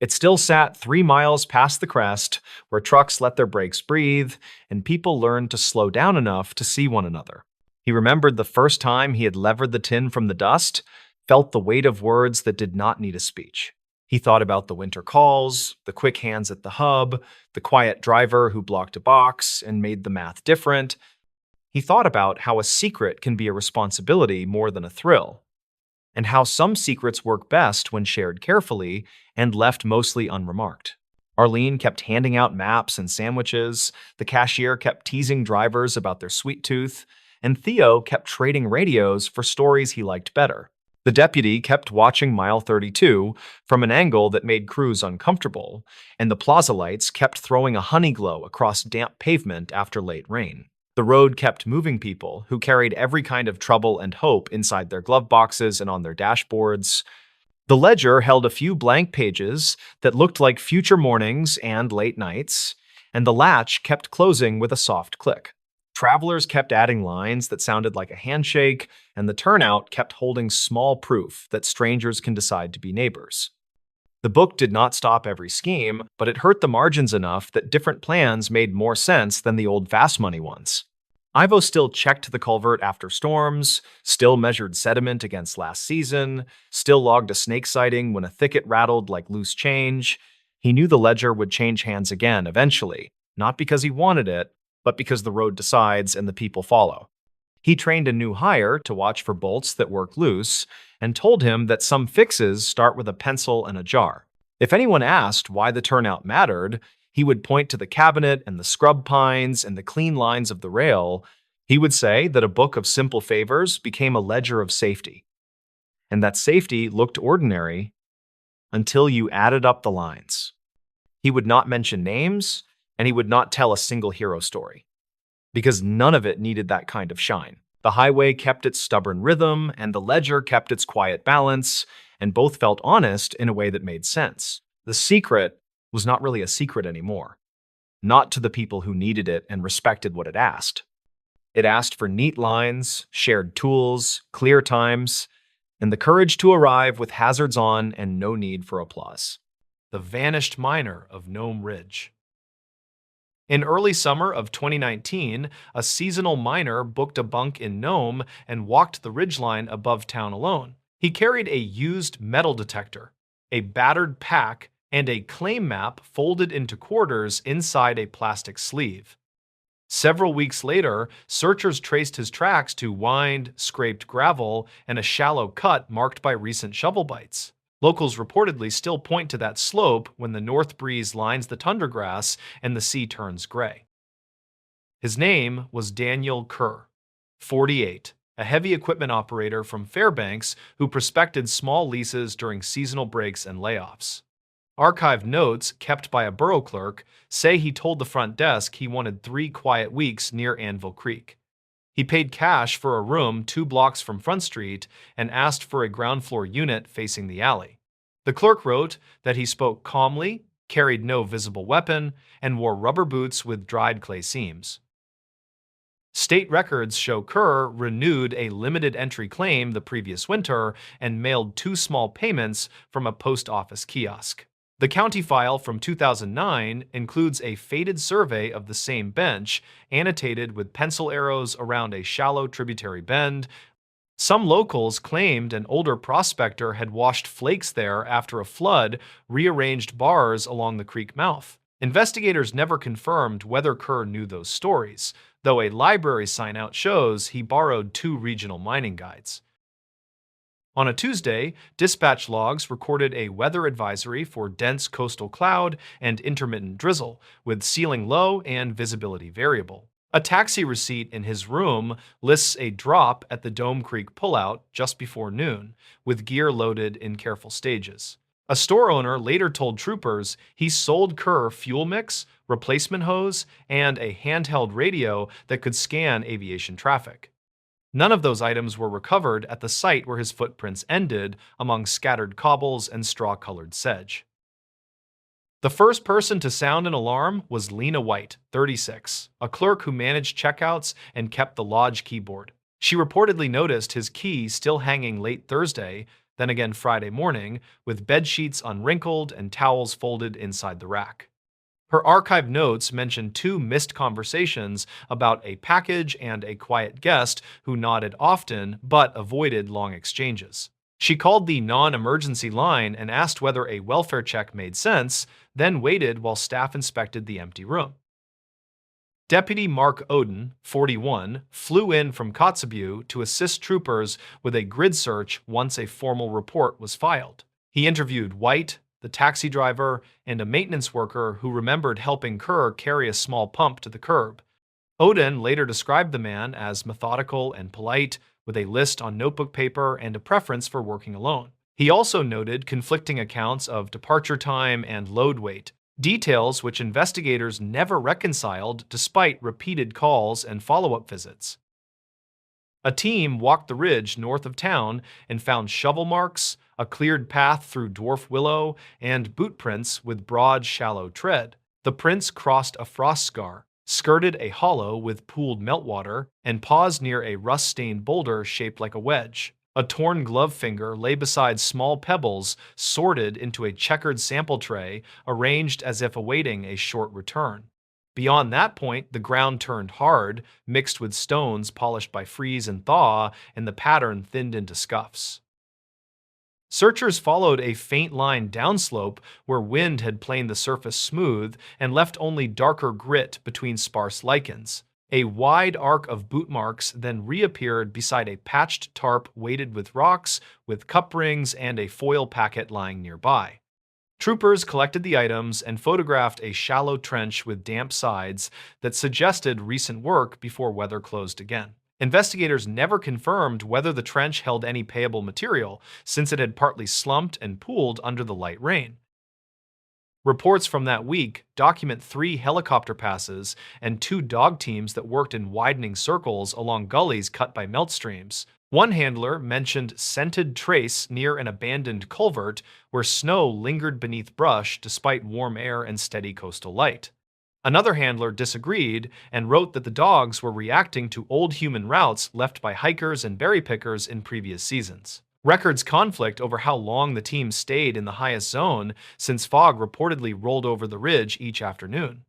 It still sat 3 miles past the crest, where trucks let their brakes breathe, and people learned to slow down enough to see one another. He remembered the first time he had levered the tin from the dust, felt the weight of words that did not need a speech. He thought about the winter calls, the quick hands at the hub, the quiet driver who blocked a box and made the math different. He thought about how a secret can be a responsibility more than a thrill, and how some secrets work best when shared carefully and left mostly unremarked. Arlene kept handing out maps and sandwiches, the cashier kept teasing drivers about their sweet tooth, and Theo kept trading radios for stories he liked better. The deputy kept watching Mile 32 from an angle that made crews uncomfortable, and the plaza lights kept throwing a honey glow across damp pavement after late rain. The road kept moving people who carried every kind of trouble and hope inside their glove boxes and on their dashboards. The ledger held a few blank pages that looked like future mornings and late nights, and the latch kept closing with a soft click. Travelers kept adding lines that sounded like a handshake, and the turnout kept holding small proof that strangers can decide to be neighbors. The book did not stop every scheme, but it hurt the margins enough that different plans made more sense than the old fast money ones. Ivo still checked the culvert after storms, still measured sediment against last season, still logged a snake sighting when a thicket rattled like loose change. He knew the ledger would change hands again eventually, not because he wanted it, but because the road decides and the people follow. He trained a new hire to watch for bolts that work loose and told him that some fixes start with a pencil and a jar. If anyone asked why the turnout mattered, he would point to the cabinet and the scrub pines and the clean lines of the rail. He would say that a book of simple favors became a ledger of safety, and that safety looked ordinary until you added up the lines. He would not mention names, and he would not tell a single hero story, because none of it needed that kind of shine. The highway kept its stubborn rhythm, and the ledger kept its quiet balance, and both felt honest in a way that made sense. The secret was not really a secret anymore, not to the people who needed it and respected what it asked. It asked for neat lines, shared tools, clear times, and the courage to arrive with hazards on and no need for applause. The Vanished Miner of Gnome Ridge. In early summer of 2019, a seasonal miner booked a bunk in Nome and walked the ridgeline above town alone. He carried a used metal detector, a battered pack, and a claim map folded into quarters inside a plastic sleeve. Several weeks later, searchers traced his tracks to wined, scraped gravel and a shallow cut marked by recent shovel bites. Locals reportedly still point to that slope when the north breeze lines the tundra grass and the sea turns gray. His name was Daniel Kerr, 48, a heavy equipment operator from Fairbanks who prospected small leases during seasonal breaks and layoffs. Archived notes kept by a borough clerk say he told the front desk he wanted 3 quiet weeks near Anvil Creek. He paid cash for a room 2 blocks from Front Street and asked for a ground floor unit facing the alley. The clerk wrote that he spoke calmly, carried no visible weapon, and wore rubber boots with dried clay seams. State records show Kerr renewed a limited entry claim the previous winter and mailed 2 small payments from a post office kiosk. The county file from 2009 includes a faded survey of the same bench, annotated with pencil arrows around a shallow tributary bend. Some locals claimed an older prospector had washed flakes there after a flood rearranged bars along the creek mouth. Investigators never confirmed whether Kerr knew those stories, though a library sign-out shows he borrowed 2 regional mining guides. On a Tuesday, dispatch logs recorded a weather advisory for dense coastal cloud and intermittent drizzle, with ceiling low and visibility variable. A taxi receipt in his room lists a drop at the Dome Creek pullout just before noon, with gear loaded in careful stages. A store owner later told troopers he sold Kerr fuel mix, replacement hose, and a handheld radio that could scan aviation traffic. None of those items were recovered at the site where his footprints ended among scattered cobbles and straw-colored sedge. The first person to sound an alarm was Lena White, 36, a clerk who managed checkouts and kept the lodge keyboard. She reportedly noticed his key still hanging late Thursday, then again Friday morning, with bedsheets unwrinkled and towels folded inside the rack. Her archived notes mention 2 missed conversations about a package and a quiet guest who nodded often but avoided long exchanges. She called the non-emergency line and asked whether a welfare check made sense, then waited while staff inspected the empty room. Deputy Mark Oden, 41, flew in from Kotzebue to assist troopers with a grid search once a formal report was filed. He interviewed White, the taxi driver, and a maintenance worker who remembered helping Kerr carry a small pump to the curb. Oden later described the man as methodical and polite, with a list on notebook paper and a preference for working alone. He also noted conflicting accounts of departure time and load weight, details which investigators never reconciled despite repeated calls and follow-up visits. A team walked the ridge north of town and found shovel marks, a cleared path through dwarf willow, and boot prints with broad, shallow tread. The prints crossed a frost scar, skirted a hollow with pooled meltwater, and paused near a rust-stained boulder shaped like a wedge. A torn glove finger lay beside small pebbles sorted into a checkered sample tray, arranged as if awaiting a short return. Beyond that point, the ground turned hard, mixed with stones polished by freeze and thaw, and the pattern thinned into scuffs. Searchers followed a faint line downslope where wind had planed the surface smooth and left only darker grit between sparse lichens. A wide arc of boot marks then reappeared beside a patched tarp weighted with rocks, with cup rings and a foil packet lying nearby. Troopers collected the items and photographed a shallow trench with damp sides that suggested recent work before weather closed again. Investigators never confirmed whether the trench held any payable material, since it had partly slumped and pooled under the light rain. Reports from that week document 3 helicopter passes and 2 dog teams that worked in widening circles along gullies cut by melt streams. One handler mentioned scented trace near an abandoned culvert where snow lingered beneath brush despite warm air and steady coastal light. Another handler disagreed and wrote that the dogs were reacting to old human routes left by hikers and berry pickers in previous seasons. Records conflict over how long the team stayed in the highest zone, since fog reportedly rolled over the ridge each afternoon.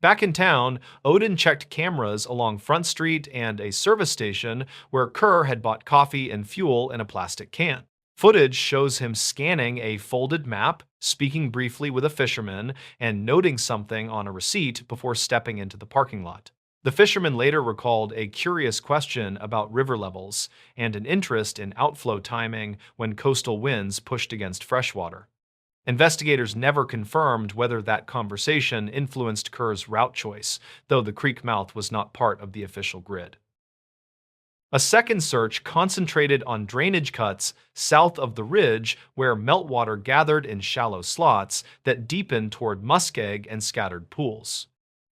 Back in town, Oden checked cameras along Front Street and a service station where Kerr had bought coffee and fuel in a plastic can. Footage shows him scanning a folded map, speaking briefly with a fisherman, and noting something on a receipt before stepping into the parking lot. The fisherman later recalled a curious question about river levels and an interest in outflow timing when coastal winds pushed against freshwater. Investigators never confirmed whether that conversation influenced Kerr's route choice, though the creek mouth was not part of the official grid. A second search concentrated on drainage cuts south of the ridge where meltwater gathered in shallow slots that deepened toward muskeg and scattered pools.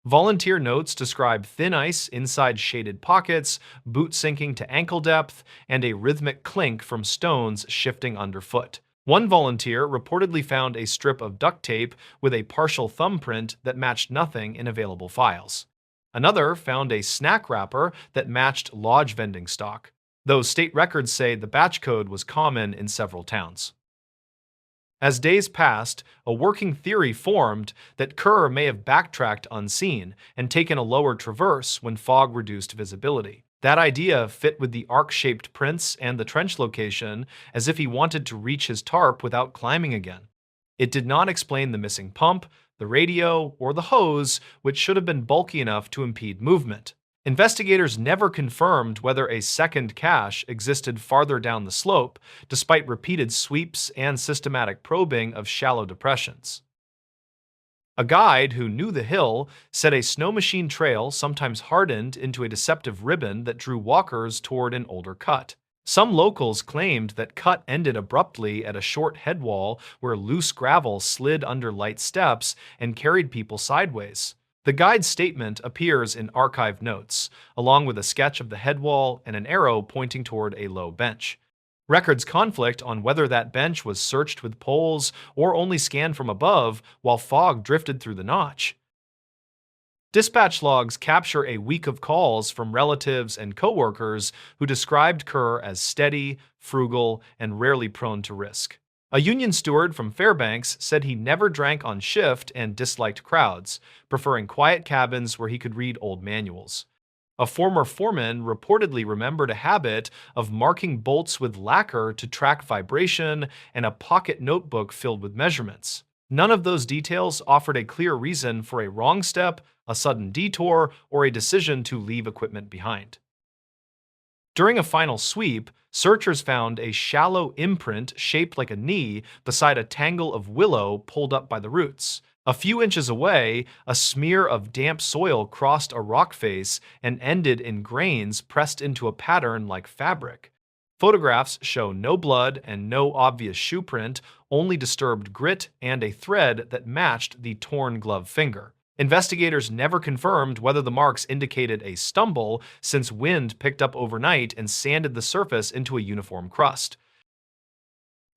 Volunteer notes describe thin ice inside shaded pockets, boot sinking to ankle depth, and a rhythmic clink from stones shifting underfoot. One volunteer reportedly found a strip of duct tape with a partial thumbprint that matched nothing in available files. Another found a snack wrapper that matched lodge vending stock, though state records say the batch code was common in several towns. As days passed, a working theory formed that Kerr may have backtracked unseen and taken a lower traverse when fog reduced visibility. That idea fit with the arc-shaped prints and the trench location, as if he wanted to reach his tarp without climbing again. It did not explain the missing pump, the radio, or the hose, which should have been bulky enough to impede movement. Investigators never confirmed whether a second cache existed farther down the slope, despite repeated sweeps and systematic probing of shallow depressions. A guide who knew the hill said a snow machine trail sometimes hardened into a deceptive ribbon that drew walkers toward an older cut. Some locals claimed that cut ended abruptly at a short headwall where loose gravel slid under light steps and carried people sideways. The guide's statement appears in archived notes, along with a sketch of the headwall and an arrow pointing toward a low bench. Records conflict on whether that bench was searched with poles or only scanned from above while fog drifted through the notch. Dispatch logs capture a week of calls from relatives and coworkers who described Kerr as steady, frugal, and rarely prone to risk. A union steward from Fairbanks said he never drank on shift and disliked crowds, preferring quiet cabins where he could read old manuals. A former foreman reportedly remembered a habit of marking bolts with lacquer to track vibration and a pocket notebook filled with measurements. None of those details offered a clear reason for a wrong step, a sudden detour, or a decision to leave equipment behind. During a final sweep, searchers found a shallow imprint shaped like a knee beside a tangle of willow pulled up by the roots. A few inches away, a smear of damp soil crossed a rock face and ended in grains pressed into a pattern like fabric. Photographs show no blood and no obvious shoe print, only disturbed grit and a thread that matched the torn glove finger. Investigators never confirmed whether the marks indicated a stumble, since wind picked up overnight and sanded the surface into a uniform crust.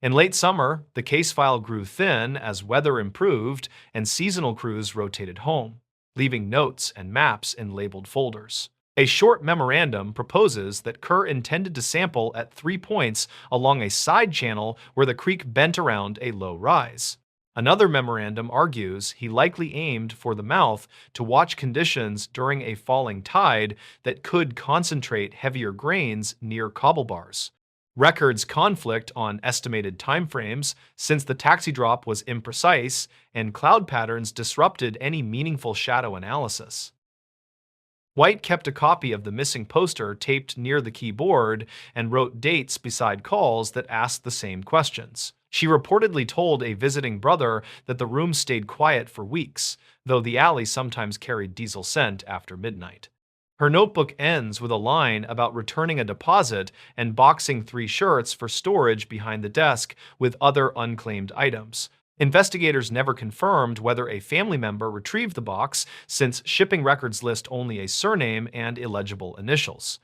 In late summer, the case file grew thin as weather improved and seasonal crews rotated home, leaving notes and maps in labeled folders. A short memorandum proposes that Kerr intended to sample at 3 points along a side channel where the creek bent around a low rise. Another memorandum argues he likely aimed for the mouth to watch conditions during a falling tide that could concentrate heavier grains near cobble bars. Records conflict on estimated timeframes since the taxi drop was imprecise and cloud patterns disrupted any meaningful shadow analysis. White kept a copy of the missing poster taped near the keyboard and wrote dates beside calls that asked the same questions. She reportedly told a visiting brother that the room stayed quiet for weeks, though the alley sometimes carried diesel scent after midnight. Her notebook ends with a line about returning a deposit and boxing 3 shirts for storage behind the desk with other unclaimed items. Investigators never confirmed whether a family member retrieved the box, since shipping records list only a surname and illegible initials.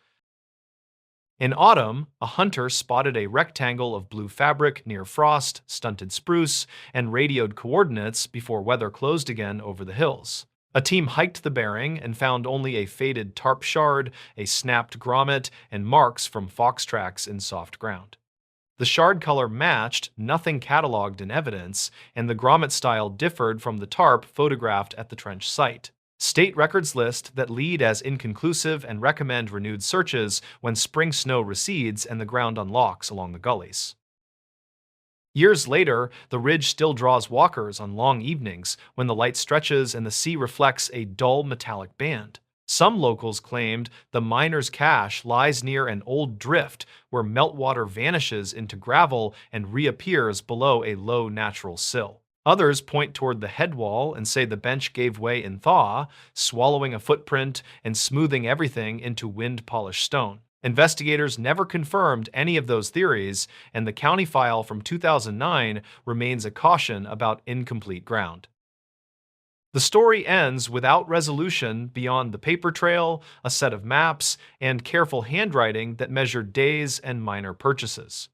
In autumn, a hunter spotted a rectangle of blue fabric near frost, stunted spruce, and radioed coordinates before weather closed again over the hills. A team hiked the bearing and found only a faded tarp shard, a snapped grommet, and marks from fox tracks in soft ground. The shard color matched nothing cataloged in evidence, and the grommet style differed from the tarp photographed at the trench site. State records list that lead as inconclusive and recommend renewed searches when spring snow recedes and the ground unlocks along the gullies. Years later, the ridge still draws walkers on long evenings when the light stretches and the sea reflects a dull metallic band. Some locals claimed the miner's cache lies near an old drift where meltwater vanishes into gravel and reappears below a low natural sill. Others point toward the head wall and say the bench gave way in thaw, swallowing a footprint and smoothing everything into wind-polished stone. Investigators never confirmed any of those theories, and the county file from 2009 remains a caution about incomplete ground. The story ends without resolution beyond the paper trail, a set of maps, and careful handwriting that measured days and minor purchases.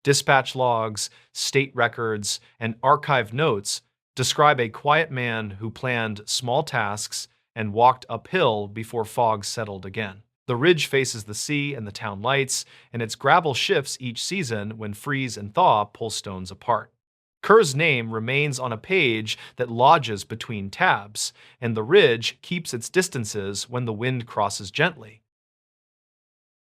Dispatch logs, state records, and archive notes describe a quiet man who planned small tasks and walked uphill before fog settled again. The ridge faces the sea and the town lights, and its gravel shifts each season when freeze and thaw pull stones apart. Kerr's name remains on a page that lodges between tabs, and the ridge keeps its distances when the wind crosses gently.